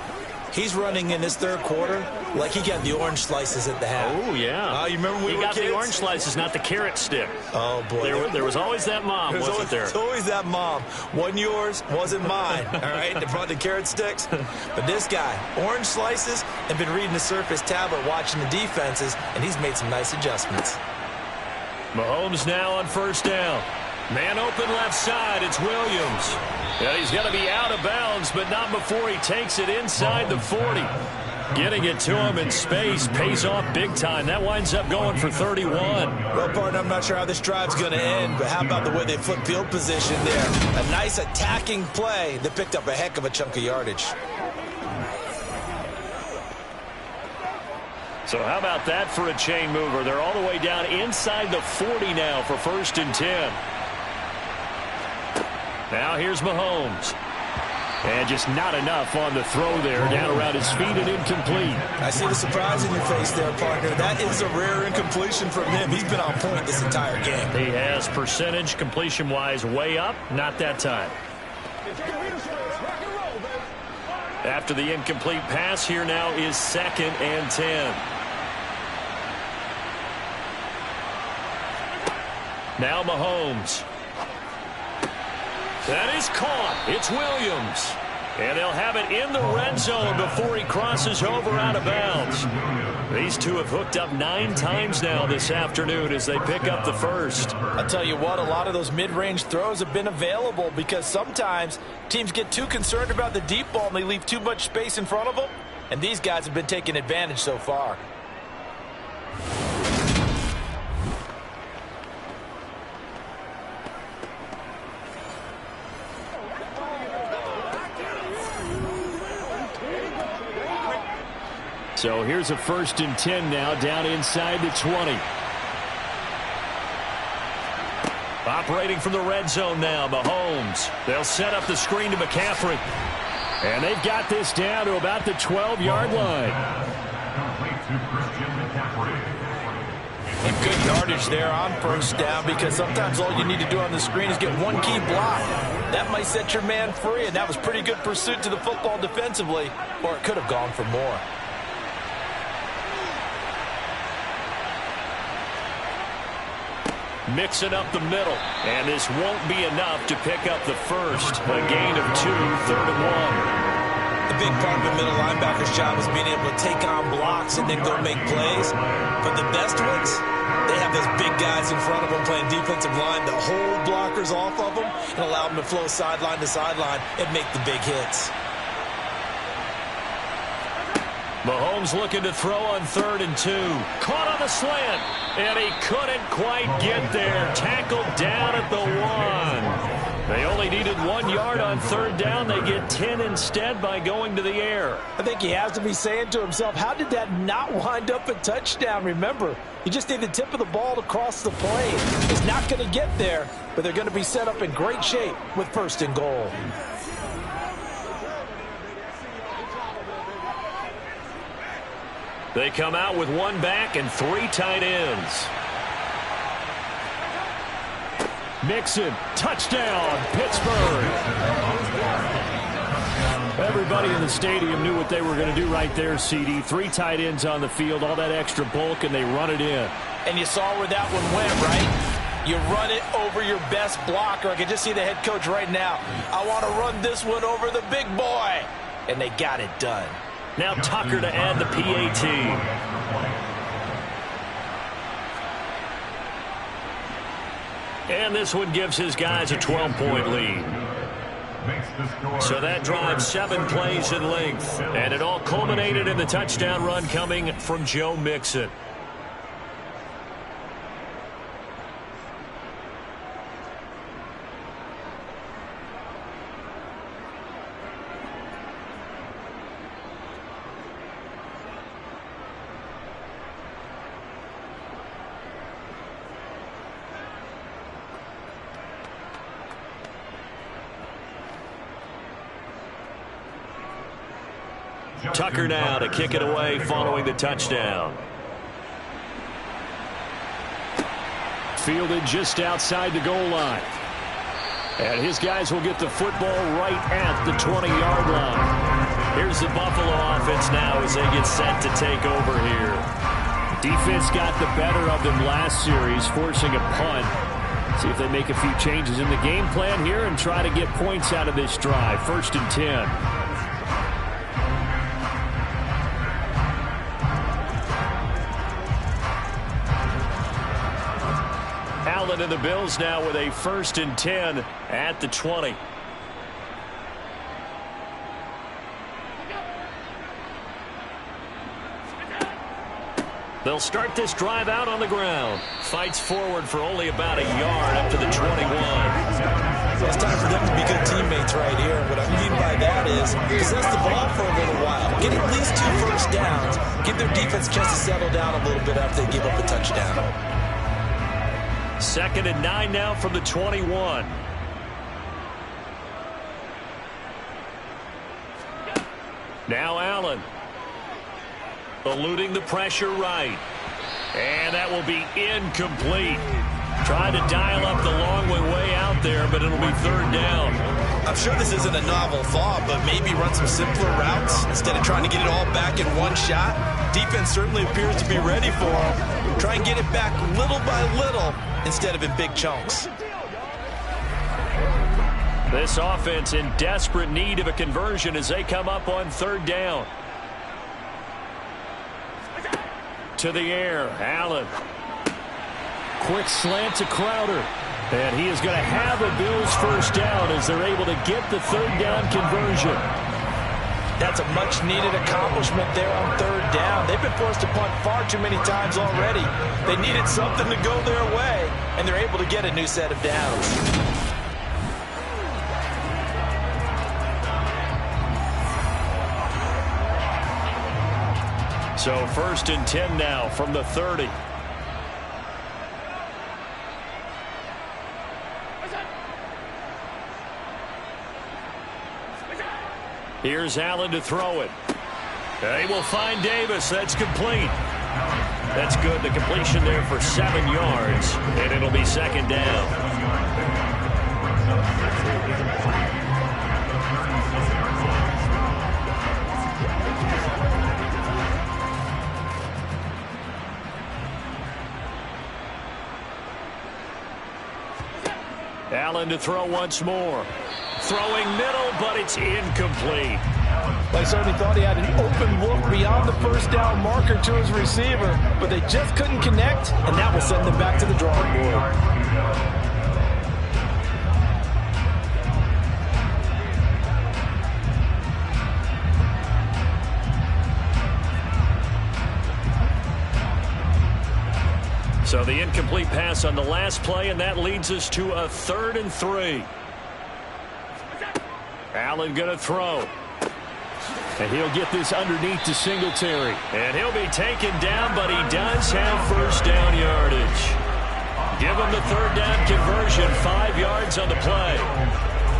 He's running in this 3rd quarter like he got the orange slices at the half. Oh, yeah. You remember when he we got were kids? The orange slices, not the carrot stick. Oh, boy. There was always that mom, wasn't there? There's always that mom. Wasn't yours, wasn't mine. All right? They brought the carrot sticks. But this guy, orange slices, and been reading the Surface tablet, watching the defenses, and he's made some nice adjustments. Mahomes now on 1st down. Man open left side, it's Williams. Yeah, he's going to be out of bounds, but not before he takes it inside the 40. Getting it to him in space pays off big time. That winds up going for 31. Well, partner, I'm I'm not sure how this drive's going to end, but how about the way they flip field position there? A nice attacking play that picked up a heck of a chunk of yardage. So how about that for a chain mover? They're all the way down inside the 40 now for 1st and 10. Now here's Mahomes. And just not enough on the throw there, down around his feet and incomplete. I see the surprise in your face there, partner. That is a rare incompletion from him. He's been on point this entire game. He has percentage completion-wise way up, not that time. After the incomplete pass, here now is 2nd and 10. Now Mahomes. That is caught. It's Williams. And they'll have it in the red zone before he crosses over out of bounds. These two have hooked up 9 times now this afternoon as they pick up the first. I'll tell you what, a lot of those mid-range throws have been available because sometimes teams get too concerned about the deep ball and they leave too much space in front of them. And these guys have been taking advantage so far. So here's a 1st and 10 now, down inside the 20. Operating from the red zone now, Mahomes. They'll set up the screen to McCaffrey. And they've got this down to about the 12-yard line. And good yardage there on 1st down because sometimes all you need to do on the screen is get one key block. That might set your man free, and that was pretty good pursuit to the football defensively, or it could have gone for more. Mixing up the middle, and this won't be enough to pick up the first. A gain of 2, 3rd and 1. The big part of the middle linebacker's job is being able to take on blocks and then go make plays. But the best ones, they have those big guys in front of them playing defensive line to hold blockers off of them and allow them to flow sideline to sideline and make the big hits. Mahomes looking to throw on 3rd and 2. Caught on the slant, and he couldn't quite get there. Tackled down at the 1. They only needed 1 yard on 3rd down. They get 10 instead by going to the air. I think he has to be saying to himself, how did that not wind up a touchdown? Remember, you just need the tip of the ball to cross the plane. It's not going to get there, but they're going to be set up in great shape with 1st and goal. They come out with 1 back and 3 tight ends. Mixon, touchdown, Pittsburgh. Everybody in the stadium knew what they were going to do right there, CD. 3 tight ends on the field, all that extra bulk, and they run it in. And you saw where that one went, right? You run it over your best blocker. I can just see the head coach right now. I want to run this one over the big boy. And they got it done. Now Tucker to add the PAT. And this one gives his guys a 12-point lead. So that drive 7 plays in length. And it all culminated in the touchdown run coming from Joe Mixon. Tucker now to kick it away following the touchdown. Fielded just outside the goal line. And his guys will get the football right at the 20-yard line. Here's the Buffalo offense now as they get set to take over here. Defense got the better of them last series, forcing a punt. See if they make a few changes in the game plan here and try to get points out of this drive. 1st and 10. Allen and the Bills now with a 1st and 10 at the 20. They'll start this drive out on the ground. Fights forward for only about a yard up to the 21. So it's time for them to be good teammates right here. And what I mean by that is possess the ball for a little while. Get at least 2 first downs. Give their defense a chance to settle down a little bit after they give up a touchdown. 2nd and 9 now from the 21. Now Allen. Eluding the pressure right. And that will be incomplete. Trying to dial up the long way out there, but it'll be 3rd down. I'm sure this isn't a novel thought, but maybe run some simpler routes instead of trying to get it all back in one shot. Defense certainly appears to be ready for them. Try and get it back little by little instead of in big chunks. This offense in desperate need of a conversion as they come up on 3rd down. To the air, Allen. Quick slant to Crowder. And he is going to have a Bills first down as they're able to get the 3rd down conversion. That's a much-needed accomplishment there on 3rd down. They've been forced to punt far too many times already. They needed something to go their way, and they're able to get a new set of downs. So 1st and 10 now from the 30. Here's Allen to throw it. They will find Davis. That's complete. That's good. The completion there for 7 yards, and it'll be 2nd down. Allen to throw once more. Throwing middle, but it's incomplete. They certainly thought he had an open look beyond the first down marker to his receiver, but they just couldn't connect, and that will send them back to the drawing board. So the incomplete pass on the last play, and that leads us to a 3rd and 3. Allen going to throw. And he'll get this underneath to Singletary. And he'll be taken down, but he does have first down yardage. Give him the 3rd down conversion, 5 yards on the play.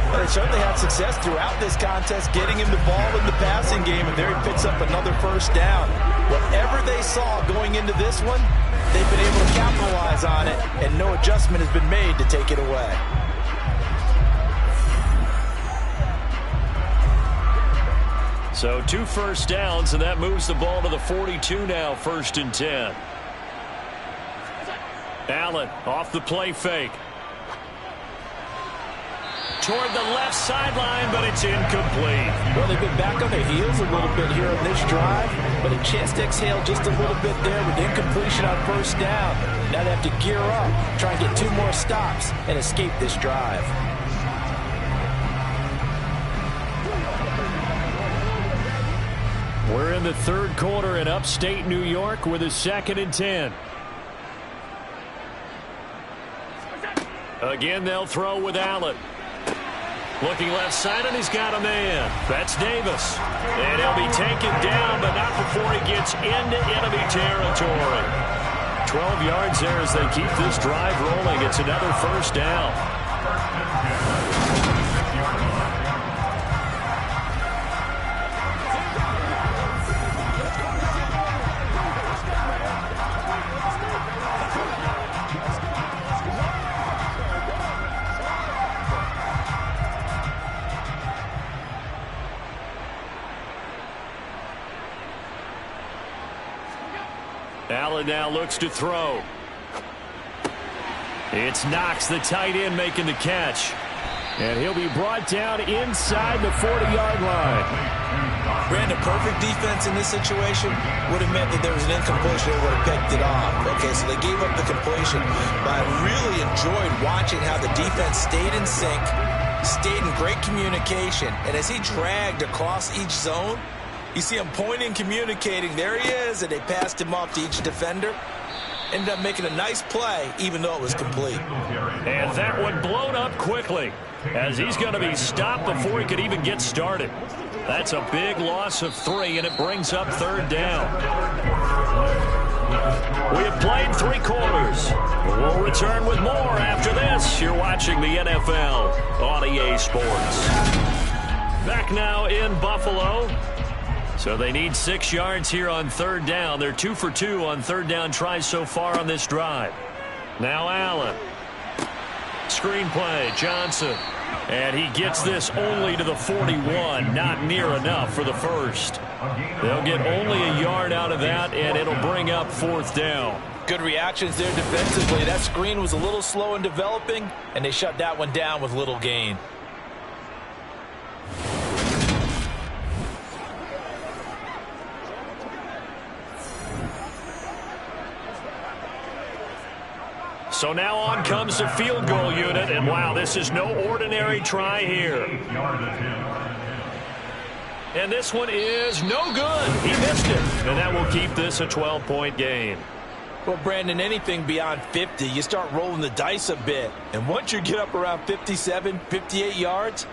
Well, they certainly had success throughout this contest, getting him the ball in the passing game, and there he picks up another first down. Whatever they saw going into this one, they've been able to capitalize on it, and no adjustment has been made to take it away. So 2 first downs, and that moves the ball to the 42 now, 1st and 10. Allen off the play fake. Toward the left sideline, but it's incomplete. Well, they've been back on their heels a little bit here on this drive, but a chance to exhale just a little bit there with incompletion on first down. Now they have to gear up, try and get 2 more stops, and escape this drive. We're in the 3rd quarter in upstate New York with a 2nd and 10. Again, they'll throw with Allen. Looking left side, and he's got a man. That's Davis. And he'll be taken down, but not before he gets into enemy territory. 12 yards there as they keep this drive rolling. It's another first down. Allen now looks to throw. It's Knox, the tight end, making the catch. And he'll be brought down inside the 40-yard line. Brandon, perfect defense in this situation would have meant that there was an incompletion that would have picked it off. Okay, so they gave up the completion. But I really enjoyed watching how the defense stayed in sync, stayed in great communication, and as he dragged across each zone, You see him pointing, communicating. There he is, and they passed him off to each defender. Ended up making a nice play, even though it was complete. And that one blown up quickly, as he's going to be stopped before he could even get started. That's a big loss of 3, and it brings up 3rd down. We have played 3 quarters. We'll return with more after this. You're watching the NFL on EA Sports. Back now in Buffalo. So they need 6 yards here on 3rd down. They're 2 for 2 on 3rd down tries so far on this drive. Now Allen. Screen play, Johnson. And he gets this only to the 41. Not near enough for the first. They'll get only a yard out of that, and it'll bring up 4th down. Good reactions there defensively. That screen was a little slow in developing, and they shut that one down with little gain. So now on comes the field goal unit, and wow, this is no ordinary try here. And this one is no good. He missed it, and that will keep this a 12-point game. Well, Brandon, anything beyond 50, you start rolling the dice a bit. And once you get up around 57, 58 yards,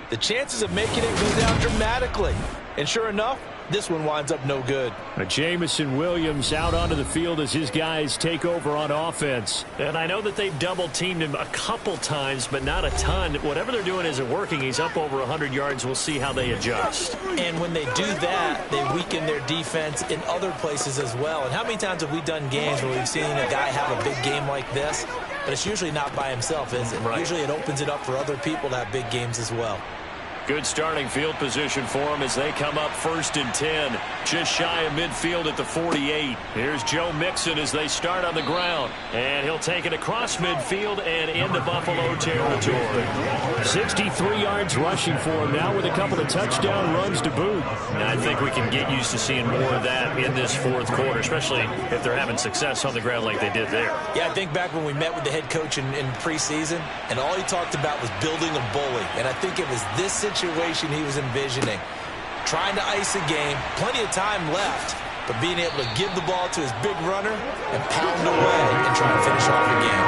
the chances of making it go down dramatically. And sure enough, this one winds up no good. Jamison Williams out onto the field as his guys take over on offense. And I know that they've double-teamed him a couple times, but not a ton. Whatever they're doing isn't working. He's up over 100 yards. We'll see how they adjust. And when they do that, they weaken their defense in other places as well. And how many times have we done games where we've seen a guy have a big game like this? But it's usually not by himself, is it? Right. Usually it opens it up for other people to have big games as well. Good starting field position for them as they come up 1st and 10. Just shy of midfield at the 48. Here's Joe Mixon as they start on the ground. And he'll take it across midfield and into Buffalo territory. 63 yards rushing for him now with a couple of touchdown runs to boot. And I think we can get used to seeing more of that in this 4th quarter, especially if they're having success on the ground like they did there. Yeah, I think back when we met with the head coach in preseason, and all he talked about was building a bully. And I think it was this situation he was envisioning. Trying to ice a game, plenty of time left, but being able to give the ball to his big runner and pound away and try to finish off the game.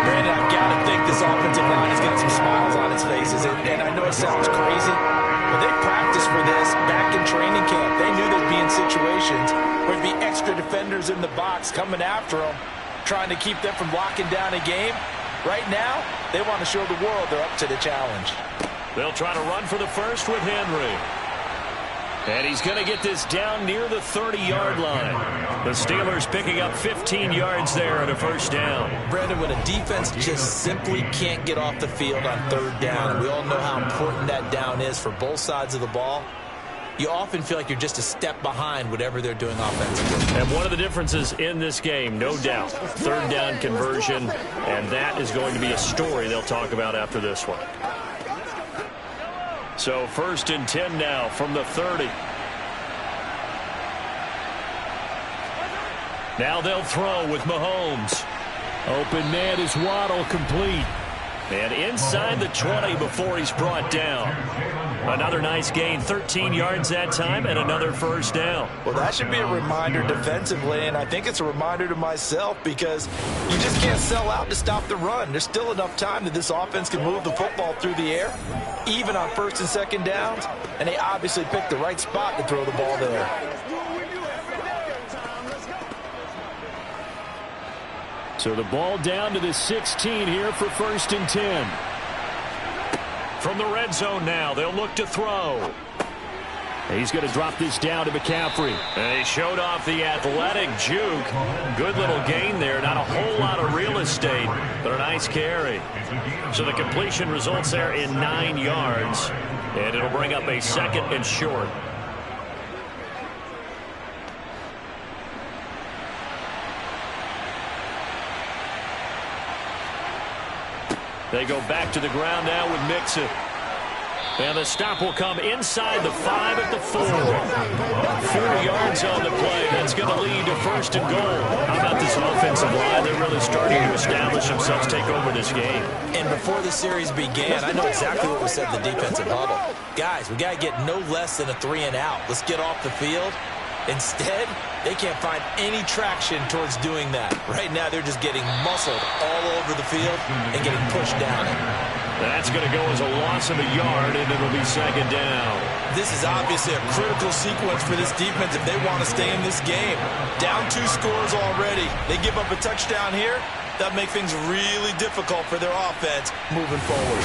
Brandon, I've got to think this offensive line has got some smiles on its faces, and I know it sounds crazy, but they practiced for this back in training camp. They knew they'd be in situations where there'd be extra defenders in the box coming after them, trying to keep them from locking down a game. Right now, they want to show the world they're up to the challenge. They'll try to run for the first with Henry. And he's going to get this down near the 30-yard line. The Steelers picking up 15 yards there and a first down. Brandon, when a defense just simply can't get off the field on 3rd down, and we all know how important that down is for both sides of the ball, you often feel like you're just a step behind whatever they're doing offensively. And one of the differences in this game, no doubt, 3rd down conversion, and that is going to be a story they'll talk about after this one. So 1st and 10 now from the 30. Now they'll throw with Mahomes. Open man is Waddle, complete. And inside the 20 before he's brought down. Another nice gain, 13 yards that time, and another first down. Well, that should be a reminder defensively, and I think it's a reminder to myself because you just can't sell out to stop the run. There's still enough time that this offense can move the football through the air, even on 1st and 2nd downs, and they obviously picked the right spot to throw the ball there. So the ball down to the 16 here for 1st and 10. From the red zone now, they'll look to throw. He's going to drop this down to McCaffrey. And he showed off the athletic juke. Good little gain there. Not a whole lot of real estate, but a nice carry. So the completion results there in 9 yards. And it'll bring up a 2nd and short. They go back to the ground now with Mixon. And the stop will come inside the 5 at the 4. 4 yards on the play. That's going to lead to 1st and goal. How about this offensive line? They're really starting to establish themselves, take over this game. And before the series began, I know exactly what was said in the defensive huddle. Guys, we got to get no less than a 3 and out. Let's get off the field. Instead, they can't find any traction towards doing that. Right now, they're just getting muscled all over the field and getting pushed down it. That's going to go as a loss of a yard, and it'll be 2nd down. This is obviously a critical sequence for this defense if they want to stay in this game. Down 2 scores already. They give up a touchdown here. That makes things really difficult for their offense moving forward.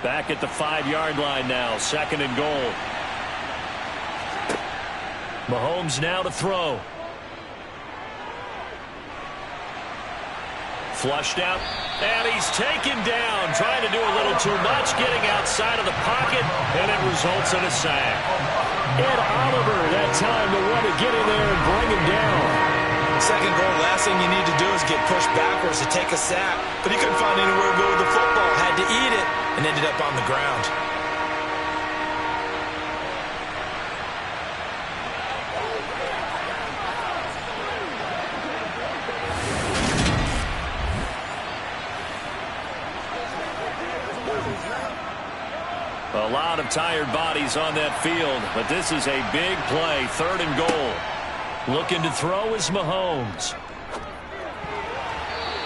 Back at the 5-yard line now, 2nd and goal. Mahomes now to throw. Flushed out, and he's taken down, trying to do a little too much, getting outside of the pocket, and it results in a sack. Ed Oliver, that time, the one to get in there and bring him down. 2nd goal, last thing you need to do is get pushed backwards to take a sack, but he couldn't find anywhere to go with the football, had to eat it, and ended up on the ground. A lot of tired bodies on that field, but this is a big play, 3rd and goal. Looking to throw is Mahomes.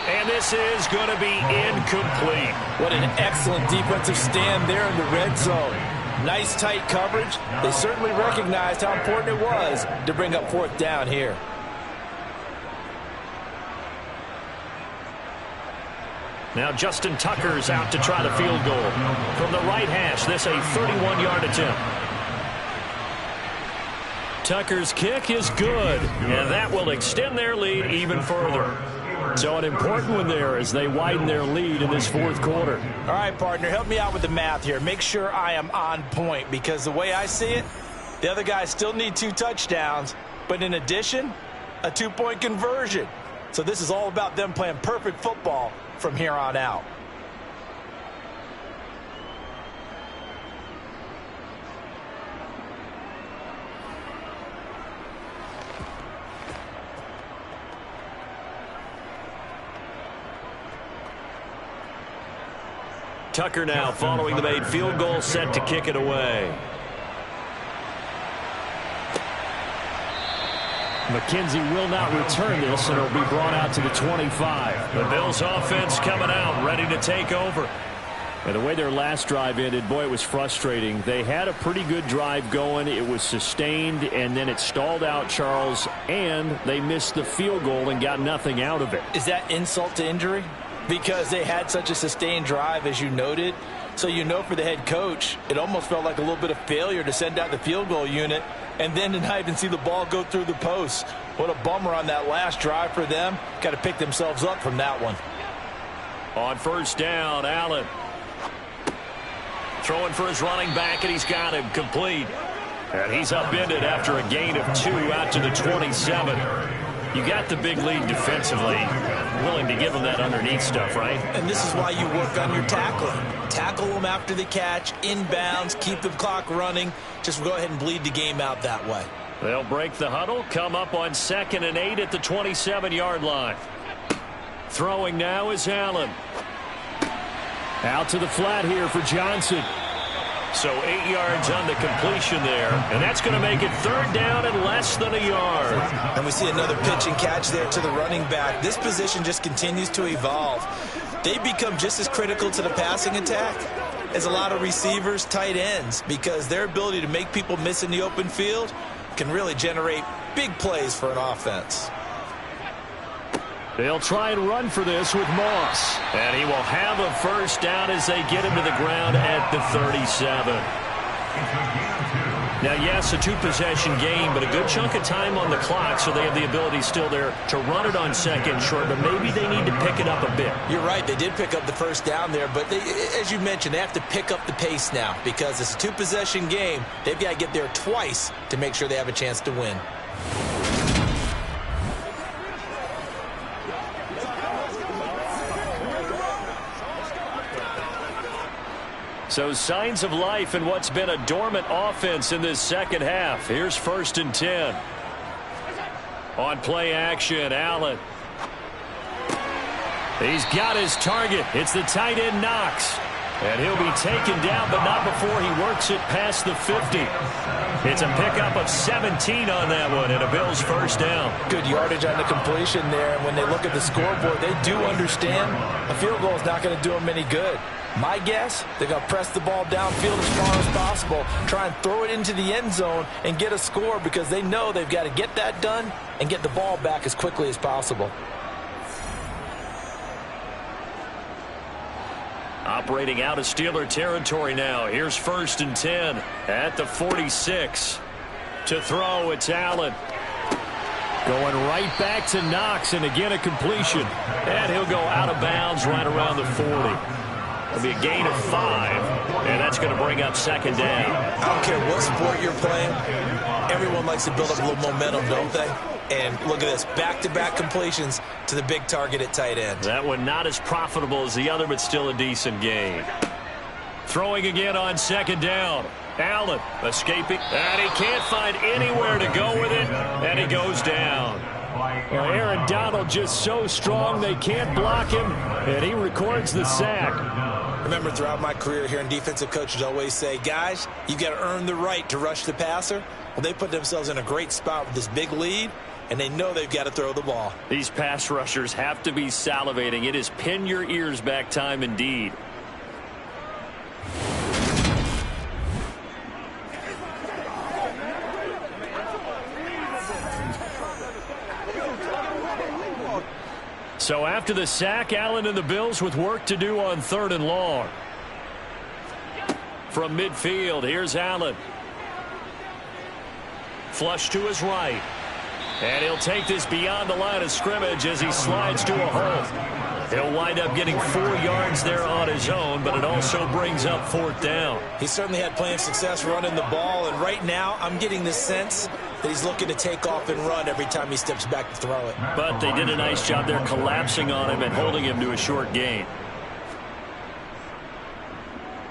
And this is going to be incomplete. What an excellent defensive stand there in the red zone. Nice tight coverage. They certainly recognized how important it was to bring up 4th down here. Now Justin Tucker's out to try the field goal. From the right hash, this a 31-yard attempt. Tucker's kick is good, and that will extend their lead even further. So an important one there as they widen their lead in this 4th quarter. All right, partner, help me out with the math here. Make sure I am on point, because the way I see it, the other guys still need 2 touchdowns, but in addition, a 2-point conversion. So this is all about them playing perfect football from here on out. Tucker now following the made field goal, set to kick it away. McKenzie will not return this, and it'll be brought out to the 25. The Bills offense coming out, ready to take over. And the way their last drive ended, boy, it was frustrating. They had a pretty good drive going. It was sustained, and then it stalled out, Charles, and they missed the field goal and got nothing out of it. Is that insult to injury? Because they had such a sustained drive, as you noted. So you know for the head coach, it almost felt like a little bit of failure to send out the field goal unit and then to not even see the ball go through the post. What a bummer on that last drive for them. Got to pick themselves up from that one. On 1st down, Allen. Throwing for his running back, and he's got him complete. And he's upended after a gain of 2 out to the 27. You got the big lead defensively. Willing to give them that underneath stuff, right? And this is why you work on your tackling. Tackle them after the catch, inbounds, keep the clock running. Just go ahead and bleed the game out that way. They'll break the huddle, come up on 2nd and 8 at the 27-yard line. Throwing now is Allen. Out to the flat here for Johnson. So 8 yards on the completion there, and that's going to make it 3rd down and less than a yard. And we see another pitch and catch there to the running back. This position just continues to evolve. They become just as critical to the passing attack as a lot of receivers, tight ends, because their ability to make people miss in the open field can really generate big plays for an offense. They'll try and run for this with Moss. And he will have a 1st down as they get him to the ground at the 37. Now, yes, a 2-possession game, but a good chunk of time on the clock, so they have the ability still there to run it on 2nd short, but maybe they need to pick it up a bit. You're right. They did pick up the 1st down there, but they, as you mentioned, they have to pick up the pace now because it's a 2-possession game. They've got to get there twice to make sure they have a chance to win. 'They'll try and run for this with Moss. And he will have a 1st down as they get him to the ground at the 37. Now, yes, a 2-possession game, but a good chunk of time on the clock, so they have the ability still there to run it on 2nd short, but maybe they need to pick it up a bit. You're right. They did pick up the 1st down there, but as you mentioned, they have to pick up the pace now because it's a 2-possession game. They've got to get there twice to make sure they have a chance to win. So signs of life in what's been a dormant offense in this second half. Here's 1st and 10. On play action, Allen. He's got his target. It's the tight end Knox. And he'll be taken down, but not before he works it past the 50. It's a pickup of 17 on that one, and a Bills first down. Good yardage on the completion there. And when they look at the scoreboard, they do understand a field goal is not going to do them any good. My guess, they're going to press the ball downfield as far as possible, try and throw it into the end zone and get a score because they know they've got to get that done and get the ball back as quickly as possible. Operating out of Steeler territory now. Here's 1st and 10 at the 46. To throw, it's Allen. Going right back to Knox, and again a completion. And he'll go out of bounds right around the 40. It'll be a gain of 5, and that's going to bring up 2nd down. I don't care what sport you're playing. Everyone likes to build up a little momentum, don't they? And look at this, back-to-back completions to the big target at tight end. That one not as profitable as the other, but still a decent gain. Throwing again on 2nd down. Allen escaping, and he can't find anywhere to go with it, and he goes down. Well, Aaron Donald just so strong they can't block him, and he records the sack. Remember, throughout my career here in defensive coaches always say, guys, you've got to earn the right to rush the passer. Well, they put themselves in a great spot with this big lead, and they know they've got to throw the ball. These pass rushers have to be salivating. It is pin your ears back time indeed. So after the sack, Allen and the Bills with work to do on 3rd and long. From midfield, here's Allen. Flush to his right. And he'll take this beyond the line of scrimmage as he slides to a hole. He'll wind up getting 4 yards there on his own, but it also brings up 4th down. He certainly had plenty of success running the ball, and right now I'm getting the sense that he's looking to take off and run every time he steps back to throw it. But they did a nice job there collapsing on him and holding him to a short gain.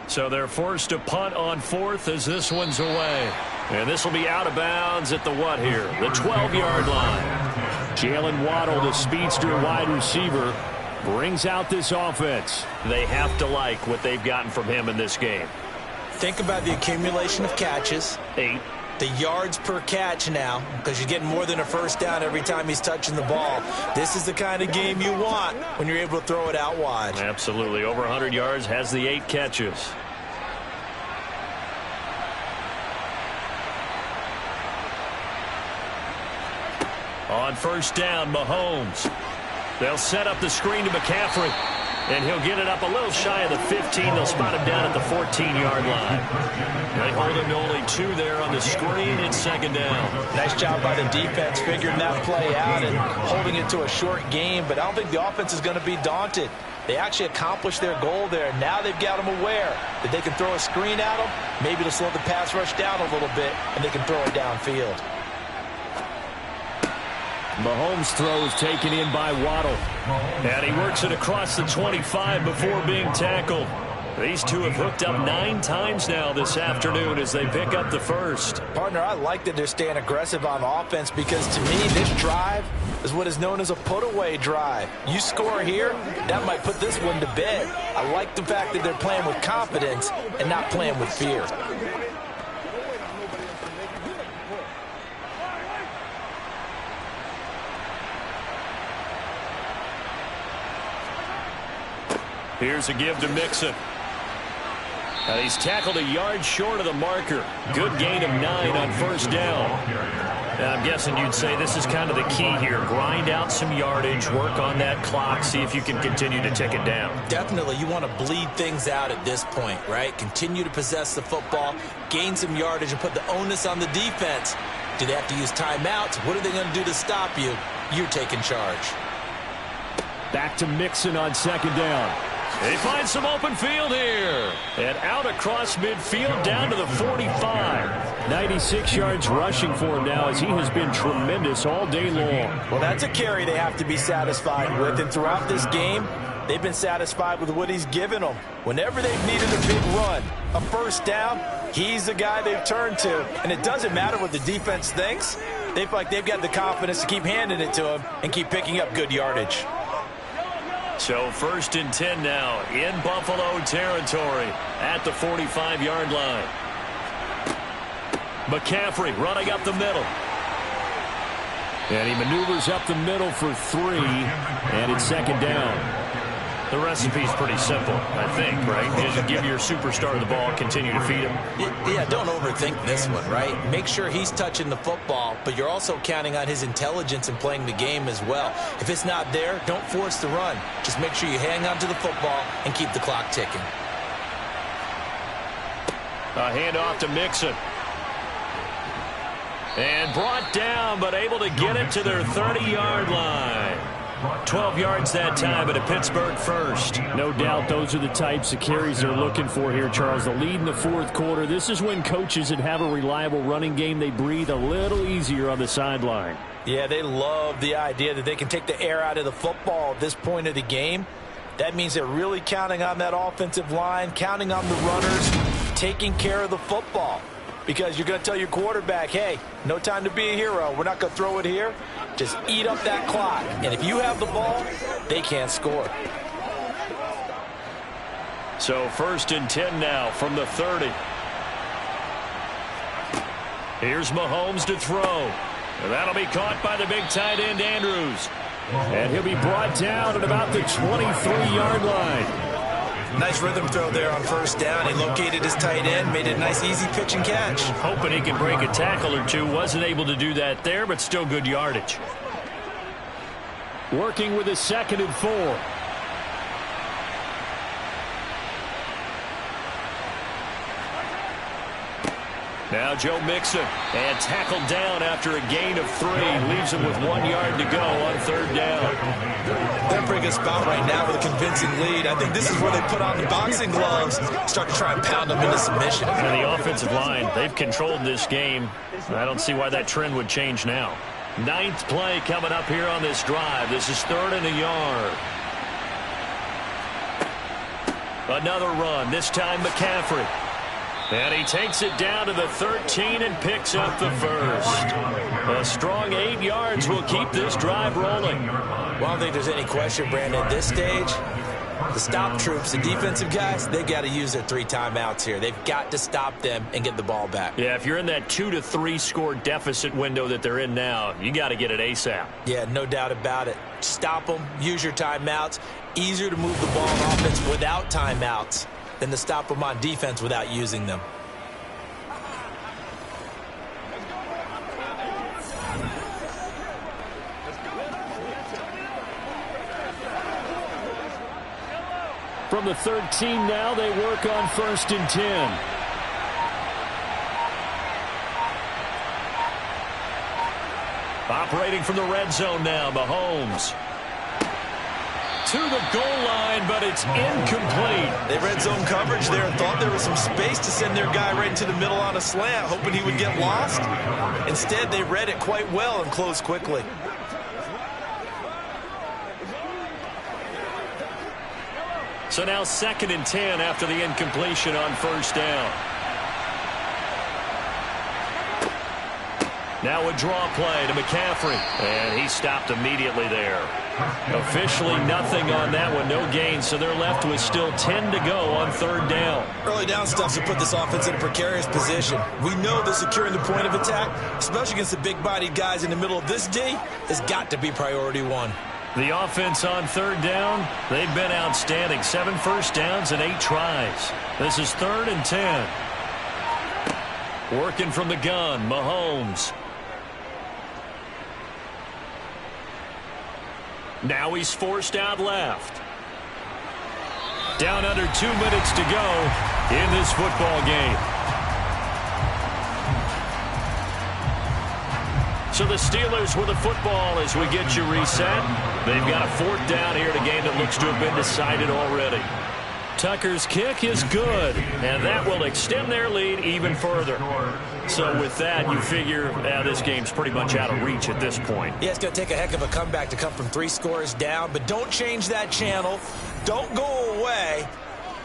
So they're forced to punt on 4th as this one's away. And this will be out of bounds at the what here? The 12-yard line. Jalen Waddle, the speedster wide receiver, brings out this offense. They have to like what they've gotten from him in this game. Think about the accumulation of catches. 8. The yards per catch now, because you're getting more than a first down every time he's touching the ball. This is the kind of game you want when you're able to throw it out wide. Absolutely. Over 100 yards, has the 8 catches. On 1st down, Mahomes. They'll set up the screen to McCaffrey. And he'll get it up a little shy of the 15. They'll spot him down at the 14-yard line. They hold him to only 2 there on the screen. It's 2nd down. Nice job by the defense figuring that play out and holding it to a short game. But I don't think the offense is going to be daunted. They actually accomplished their goal there. Now they've got them aware that they can throw a screen at them, maybe to slow the pass rush down a little bit, and they can throw it downfield. Mahomes' throw is taken in by Waddle. And he works it across the 25 before being tackled. These two have hooked up 9 times now this afternoon as they pick up the first. Partner, I like that they're staying aggressive on offense because to me this drive is what is known as a put-away drive. You score here, that might put this one to bed. I like the fact that they're playing with confidence and not playing with fear. Here's a give to Mixon. And he's tackled a yard short of the marker. Good gain of 9 on 1st down. And I'm guessing you'd say this is kind of the key here. Grind out some yardage, work on that clock, see if you can continue to tick it down. Definitely, you want to bleed things out at this point, right? Continue to possess the football, gain some yardage, and put the onus on the defense. Do they have to use timeouts? What are they going to do to stop you? You're taking charge. Back to Mixon on 2nd down. They find some open field here. And out across midfield down to the 45. 96 yards rushing for him now as he has been tremendous all day long. Well, that's a carry they have to be satisfied with. And throughout this game, They've been satisfied with what he's given them. Whenever they've needed a big run, a first down, he's the guy they've turned to. And it doesn't matter what the defense thinks. They feel like they've got the confidence to keep handing it to him and keep picking up good yardage. So 1st and 10 now in Buffalo territory at the 45-yard line. McCaffrey running up the middle. And he maneuvers up the middle for 3, and it's 2nd down. The recipe's pretty simple, I think, right? Just give your superstar the ball, continue to feed him. Yeah, don't overthink this one, right? Make sure he's touching the football, but you're also counting on his intelligence in playing the game as well. If it's not there, don't force the run. Just make sure you hang on to the football and keep the clock ticking. A handoff to Mixon. And brought down, but able to get it to their 30-yard line. 12 yards that time, but a Pittsburgh first. No doubt those are the types of carries they're looking for here, Charles. The lead in the 4th quarter. This is when coaches that have a reliable running game, they breathe a little easier on the sideline. Yeah, they love the idea that they can take the air out of the football at this point of the game. That means they're really counting on that offensive line, counting on the runners, taking care of the football. Because you're going to tell your quarterback, hey, no time to be a hero. We're not going to throw it here. Just eat up that clock. And if you have the ball, they can't score. So 1st and 10 now from the 30. Here's Mahomes to throw. And that'll be caught by the big tight end, Andrews. And he'll be brought down at about the 23-yard line. Nice rhythm throw there on 1st down. He located his tight end, made it a nice easy pitch and catch. Hoping he can break a tackle or two. Wasn't able to do that there, but still good yardage. Working with a 2nd and 4. Now Joe Mixon, and tackled down after a gain of 3. Leaves him with 1 yard to go on 3rd down. They're in a pretty good spot right now with a convincing lead. I think this is where they put on the boxing gloves, start to try and pound them into submission. And the offensive line, they've controlled this game. I don't see why that trend would change now. 9th play coming up here on this drive. This is 3rd and a yard. Another run, this time McCaffrey. And he takes it down to the 13 and picks up the first. A strong 8 yards will keep this drive rolling. Well, I don't think there's any question, Brandon. At this stage, the stop troops, the defensive guys, they've got to use their 3 timeouts here. They've got to stop them and get the ball back. Yeah, if you're in that 2 to 3 score deficit window that they're in now, you got to get it ASAP. Yeah, no doubt about it. Stop them, use your timeouts. Easier to move the ball on offense without timeouts than to stop them on defense without using them. From the 13 now, they work on 1st and 10. Operating from the red zone now, Mahomes. To the goal line, but it's incomplete. They red zone coverage there and thought there was some space to send their guy right into the middle on a slant, hoping he would get lost. Instead, they read it quite well and closed quickly. So now 2nd and 10 after the incompletion on 1st down. Now a draw play to McCaffrey. And he stopped immediately there. Officially nothing on that one. No gain. So they're left with still 10 to go on 3rd down. Early down stuff to put this offense in a precarious position. We know that securing the point of attack, especially against the big-bodied guys in the middle of this D, has got to be priority 1. The offense on 3rd down, they've been outstanding. 7 first downs and 8 tries. This is 3rd and 10. Working from the gun, Mahomes. Now he's forced out left. Down under 2 minutes to go in this football game. So the Steelers with the football as we get you reset. They've got a 4th down here in a game that looks to have been decided already. Tucker's kick is good, and that will extend their lead even further. So with that, you figure this game's pretty much out of reach at this point. Yeah, it's going to take a heck of a comeback to come from 3 scores down, but don't change that channel. Don't go away.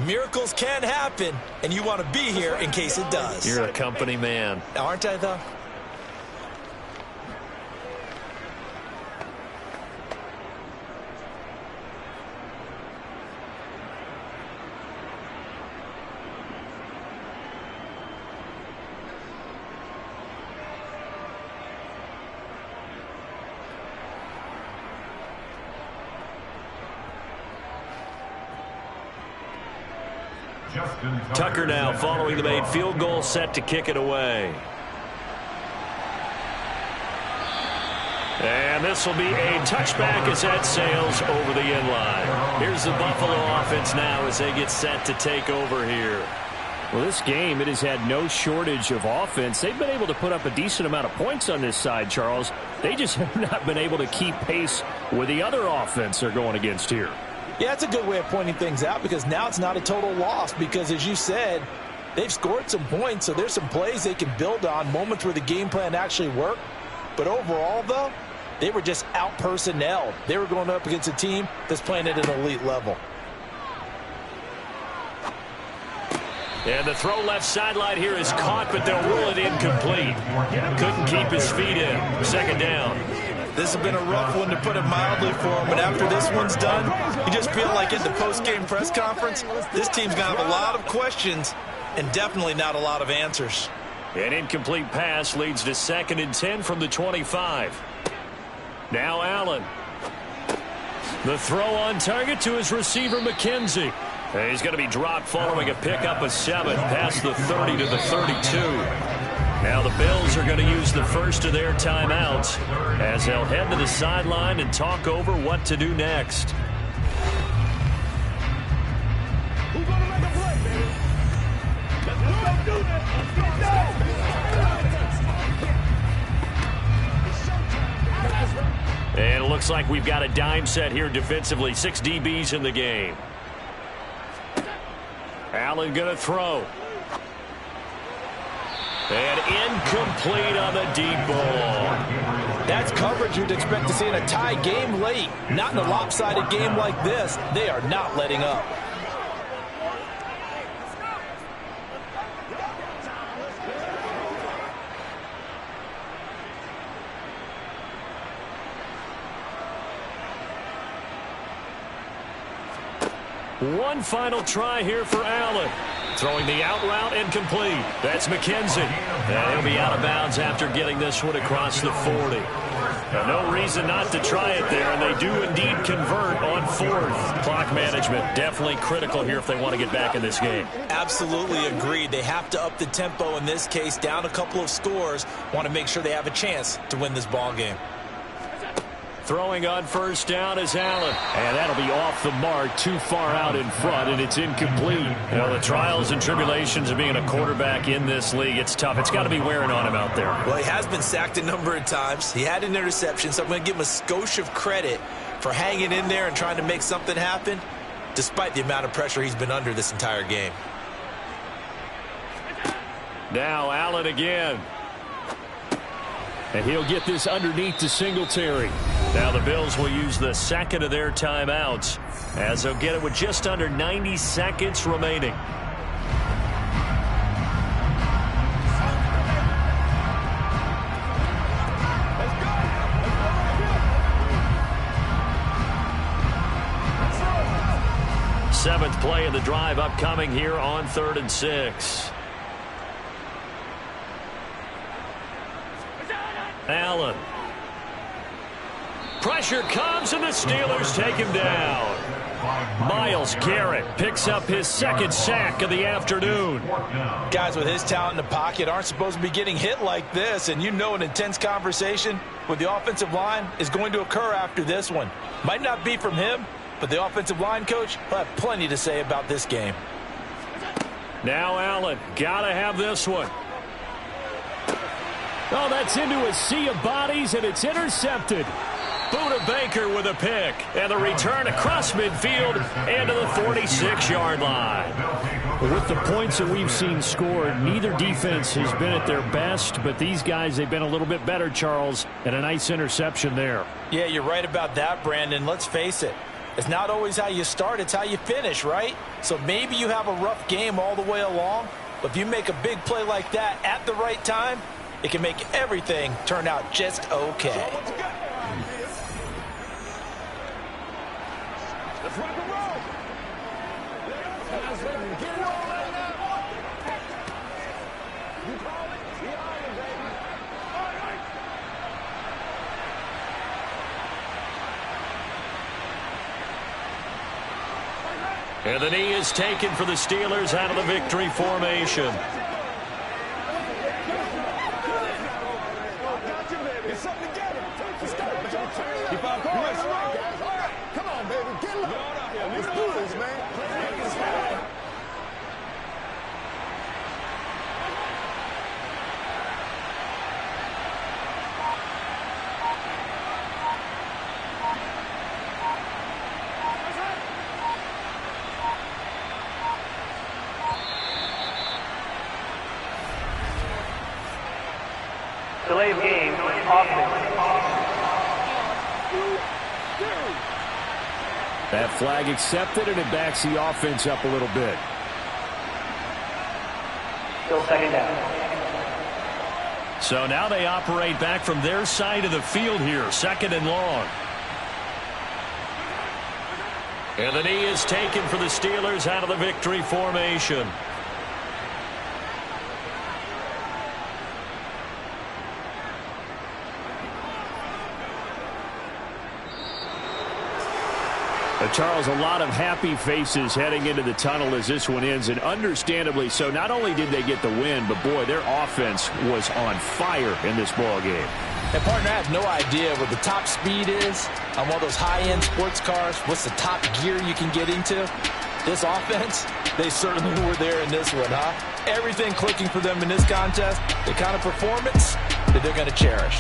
Miracles can happen, and you want to be here in case it does. You're a company man. Aren't I, though? Tucker now following the made field goal, set to kick it away. And this will be a touchback as that sails over the end line. Here's the Buffalo offense now as they get set to take over here. Well, this game, it has had no shortage of offense. They've been able to put up a decent amount of points on this side, Charles. They just have not been able to keep pace with the other offense they're going against here. Yeah, that's a good way of pointing things out because now it's not a total loss because, as you said, they've scored some points, so there's some plays they can build on, moments where the game plan actually worked. But overall, though, they were just out-personnelled. They were going up against a team that's playing at an elite level. And the throw left sideline here is caught, but they'll rule it incomplete. Couldn't keep his feet in. Second down. This has been a rough one, to put it mildly, for him. But after this one's done, you just feel like at the post-game press conference, this team's going to have a lot of questions and definitely not a lot of answers. An incomplete pass leads to 2nd and 10 from the 25. Now Allen. The throw on target to his receiver, McKenzie. And he's going to be dropped following a pickup of 7 past the 30 to the 32. Now the Bills are going to use the first of their timeouts as they'll head to the sideline and talk over what to do next. Who's going to make a play, baby? Let's go do this. And it looks like we've got a dime set here defensively. 6 DBs in the game. Allen going to throw. And incomplete on the deep ball. That's coverage you'd expect to see in a tie game late. Not in a lopsided game like this. They are not letting up. One final try here for Allen. Throwing the out route incomplete. That's McKenzie. And he'll be out of bounds after getting this one across the 40. Now, no reason not to try it there, and they do indeed convert on 4th. Clock management definitely critical here if they want to get back in this game. Absolutely agreed. They have to up the tempo in this case, down a couple of scores. Want to make sure they have a chance to win this ball game. Throwing on first down is Allen. And that'll be off the mark, too far out in front, and it's incomplete. You know, the trials and tribulations of being a quarterback in this league, it's tough. It's got to be wearing on him out there. Well, he has been sacked a number of times. He had an interception, so I'm going to give him a skosh of credit for hanging in there and trying to make something happen, despite the amount of pressure he's been under this entire game. Now Allen again. And he'll get this underneath to Singletary. Now the Bills will use the 2nd of their timeouts as they'll get it with just under 90 seconds remaining. Seventh play of the drive upcoming here on 3rd and 6. Allen. Pressure comes, and the Steelers take him down. Myles Garrett picks up his 2nd sack of the afternoon. Guys with his talent in the pocket aren't supposed to be getting hit like this, and you know an intense conversation with the offensive line is going to occur after this one. Might not be from him, but the offensive line coach will have plenty to say about this game. Now Allen, gotta have this one. Oh, that's into a sea of bodies, and it's intercepted. Budda Baker with a pick. And the return across midfield and to the 46-yard line. With the points that we've seen scored, neither defense has been at their best, but these guys, they've been a little bit better, Charles, and a nice interception there. Yeah, you're right about that, Brandon. Let's face it. It's not always how you start, it's how you finish, right? So maybe you have a rough game all the way along, but if you make a big play like that at the right time, it can make everything turn out just okay. Let's rock and roll. You call it? We are you, baby. All right. And the knee is taken for the Steelers out of the victory formation. Get something together. Let's go, baby. Keep on going. All right. Come on, baby. Get low. Let's do this, man. Delay of game, offense. That flag accepted, and it backs the offense up a little bit. Still second down. So now they operate back from their side of the field here, 2nd and long. And the knee is taken for the Steelers out of the victory formation. Charles, a lot of happy faces heading into the tunnel as this one ends, and understandably so. Not only did they get the win, but boy, their offense was on fire in this ball game. And partner, I have no idea what the top speed is on one of those high-end sports cars. What's the top gear you can get into? This offense, they certainly were there in this one, huh? Everything clicking for them in this contest, the kind of performance that they're going to cherish.